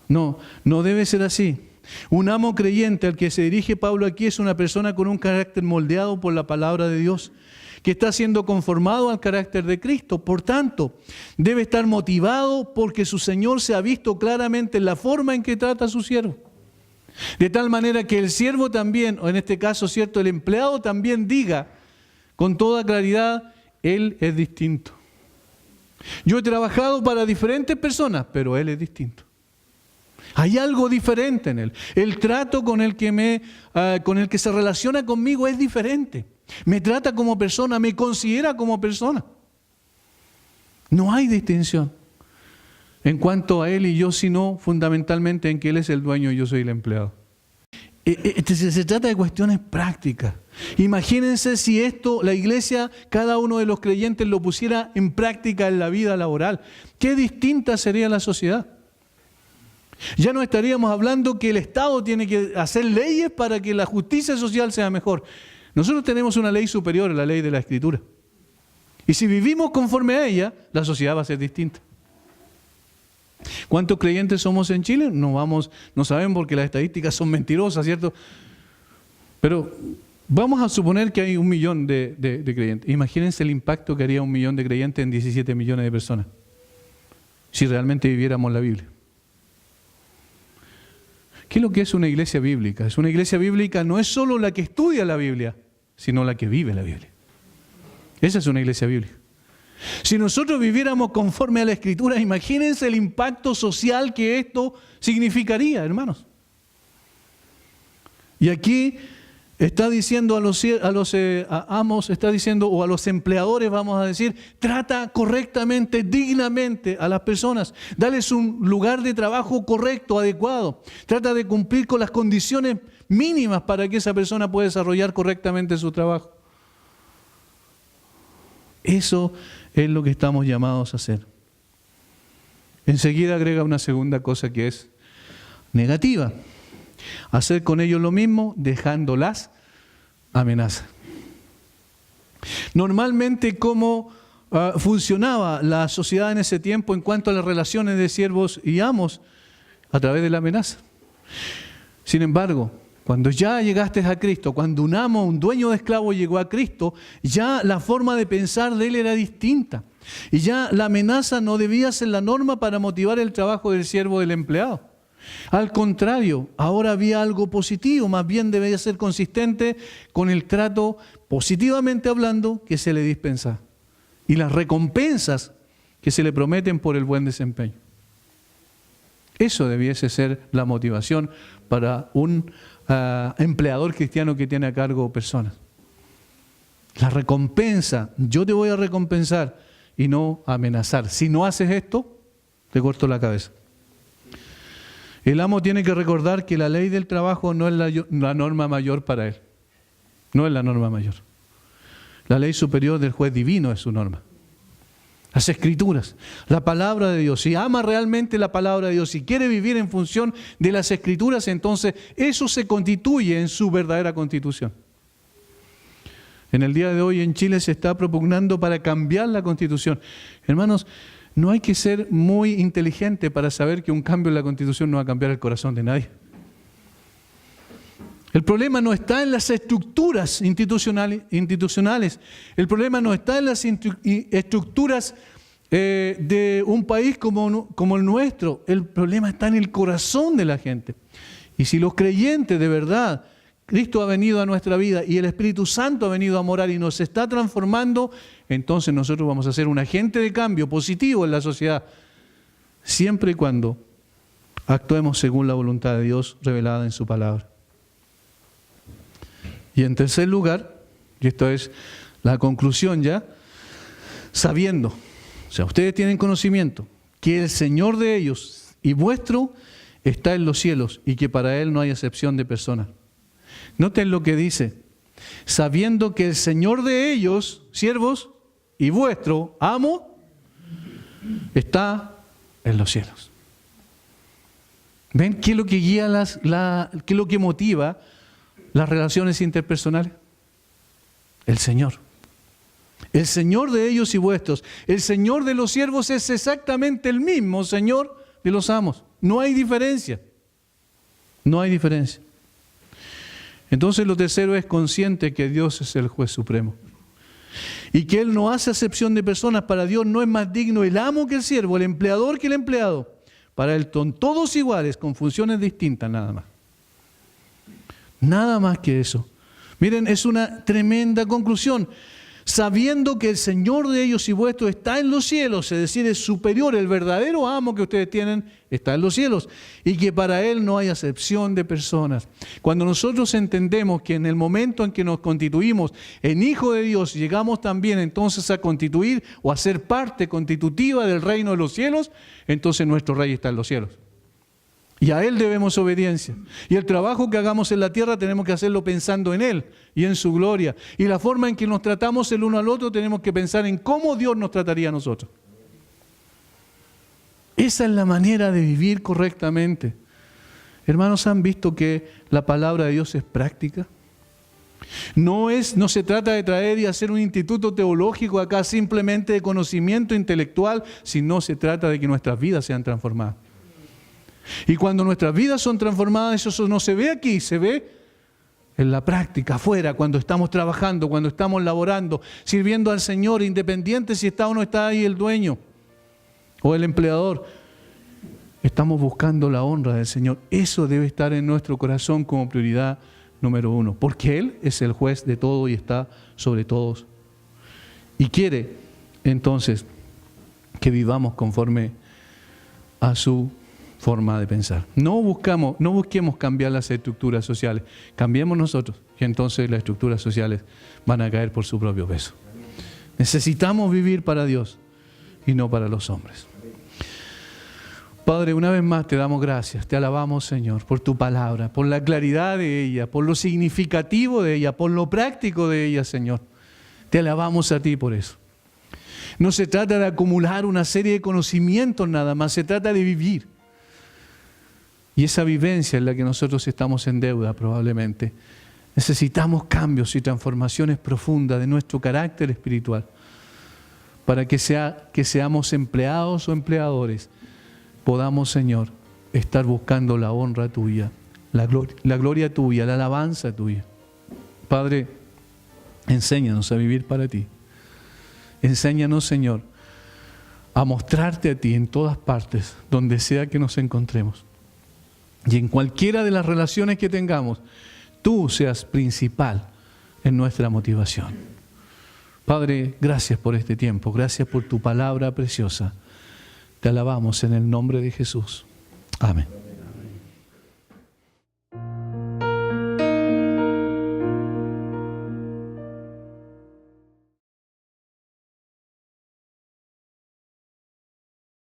No debe ser así. Un amo creyente al que se dirige Pablo aquí es una persona con un carácter moldeado por la palabra de Dios, que está siendo conformado al carácter de Cristo. Por tanto, debe estar motivado porque su Señor se ha visto claramente en la forma en que trata a su siervo. De tal manera que el siervo también, o en este caso, cierto, el empleado también diga con toda claridad, él es distinto. Yo he trabajado para diferentes personas, pero él es distinto. Hay algo diferente en él. El trato con el que se relaciona conmigo es diferente. Me trata como persona, me considera como persona. No hay distinción en cuanto a él y yo, sino fundamentalmente en que él es el dueño y yo soy el empleado. Se trata de cuestiones prácticas. Imagínense si esto, la iglesia, cada uno de los creyentes lo pusiera en práctica en la vida laboral. Qué distinta sería la sociedad. Ya no estaríamos hablando que el Estado tiene que hacer leyes para que la justicia social sea mejor. Nosotros tenemos una ley superior, la ley de la Escritura. Y si vivimos conforme a ella, la sociedad va a ser distinta. ¿Cuántos creyentes somos en Chile? No sabemos porque las estadísticas son mentirosas, ¿cierto? Pero vamos a suponer que hay 1 millón de creyentes. Imagínense el impacto que haría 1 millón de creyentes en 17 millones de personas, si realmente viviéramos la Biblia. ¿Qué es lo que es una iglesia bíblica? Es una iglesia bíblica no es solo la que estudia la Biblia, sino la que vive la Biblia. Esa es una iglesia bíblica. Si nosotros viviéramos conforme a la Escritura, imagínense el impacto social que esto significaría, hermanos. Y aquí está diciendo a los amos, está diciendo, o a los empleadores, vamos a decir, trata correctamente, dignamente a las personas. Dales un lugar de trabajo correcto, adecuado. Trata de cumplir con las condiciones mínimas para que esa persona pueda desarrollar correctamente su trabajo. Eso es lo que estamos llamados a hacer. Enseguida agrega una segunda cosa que es negativa. Hacer con ellos lo mismo, dejándolas amenazas. Normalmente, ¿cómo funcionaba la sociedad en ese tiempo en cuanto a las relaciones de siervos y amos? A través de la amenaza. Sin embargo, cuando ya llegaste a Cristo, cuando un amo, un dueño de esclavos llegó a Cristo, ya la forma de pensar de él era distinta. Y ya la amenaza no debía ser la norma para motivar el trabajo del siervo del empleado. Al contrario, ahora había algo positivo, más bien debía ser consistente con el trato, positivamente hablando, que se le dispensa. Y las recompensas que se le prometen por el buen desempeño. Eso debiese ser la motivación para un empleador cristiano que tiene a cargo personas. La recompensa, yo te voy a recompensar y no amenazar. Si no haces esto, te corto la cabeza. El amo tiene que recordar que la ley del trabajo no es la norma mayor para él. No es la norma mayor. La ley superior del juez divino es su norma. Las Escrituras, la palabra de Dios. Si ama realmente la palabra de Dios, si quiere vivir en función de las Escrituras, entonces eso se constituye en su verdadera constitución. En el día de hoy en Chile se está propugnando para cambiar la Constitución. Hermanos, no hay que ser muy inteligente para saber que un cambio en la Constitución no va a cambiar el corazón de nadie. El problema no está en las estructuras institucionales. El problema no está en las estructuras de un país como el nuestro. El problema está en el corazón de la gente. Y si los creyentes de verdad, Cristo ha venido a nuestra vida y el Espíritu Santo ha venido a morar y nos está transformando, entonces nosotros vamos a ser un agente de cambio positivo en la sociedad, siempre y cuando actuemos según la voluntad de Dios revelada en su palabra. Y en tercer lugar, y esto es la conclusión ya, sabiendo, o sea, ustedes tienen conocimiento, que el Señor de ellos y vuestro está en los cielos y que para Él no hay acepción de personas. Noten lo que dice, sabiendo que el Señor de ellos, siervos, y vuestro amo, está en los cielos. ¿Ven qué es lo que guía qué es lo que motiva las relaciones interpersonales? El Señor. El Señor de ellos y vuestros. El Señor de los siervos es exactamente el mismo Señor de los amos. No hay diferencia. No hay diferencia. Entonces lo tercero es consciente que Dios es el juez supremo. Y que Él no hace acepción de personas. Para Dios no es más digno el amo que el siervo, el empleador que el empleado. Para Él son todos iguales, con funciones distintas nada más. Nada más que eso. Miren, es una tremenda conclusión. Sabiendo que el Señor de ellos y vuestros está en los cielos, es decir, es superior, el verdadero amo que ustedes tienen está en los cielos, y que para Él no hay acepción de personas. Cuando nosotros entendemos que en el momento en que nos constituimos en hijo de Dios, llegamos también entonces a constituir o a ser parte constitutiva del reino de los cielos, entonces nuestro Rey está en los cielos. Y a Él debemos obediencia. Y el trabajo que hagamos en la tierra tenemos que hacerlo pensando en Él y en su gloria. Y la forma en que nos tratamos el uno al otro tenemos que pensar en cómo Dios nos trataría a nosotros. Esa es la manera de vivir correctamente. Hermanos, ¿han visto que la palabra de Dios es práctica? No se trata de traer y hacer un instituto teológico acá simplemente de conocimiento intelectual, sino se trata de que nuestras vidas sean transformadas. Y cuando nuestras vidas son transformadas, eso no se ve aquí, se ve en la práctica, afuera, cuando estamos trabajando, cuando estamos laborando, sirviendo al Señor, independiente si está o no está ahí el dueño o el empleador. Estamos buscando la honra del Señor. Eso debe estar en nuestro corazón como prioridad número 1, porque Él es el juez de todo y está sobre todos. Y quiere, entonces, que vivamos conforme a su forma de pensar. No busquemos cambiar las estructuras sociales. Cambiemos nosotros y entonces las estructuras sociales van a caer por su propio peso. Necesitamos vivir para Dios y no para los hombres. Padre, una vez más te damos gracias, te alabamos, Señor, por tu palabra, por la claridad de ella, por lo significativo de ella, por lo práctico de ella, Señor. Te alabamos a ti por eso. No se trata de acumular una serie de conocimientos nada más, se trata de vivir. Y esa vivencia es la que nosotros estamos en deuda probablemente. Necesitamos cambios y transformaciones profundas de nuestro carácter espiritual para que seamos empleados o empleadores, podamos, Señor, estar buscando la honra tuya, la gloria tuya, la alabanza tuya. Padre, enséñanos a vivir para ti. Enséñanos, Señor, a mostrarte a ti en todas partes, donde sea que nos encontremos. Y en cualquiera de las relaciones que tengamos, tú seas principal en nuestra motivación. Padre, gracias por este tiempo, gracias por tu palabra preciosa. Te alabamos en el nombre de Jesús. Amén.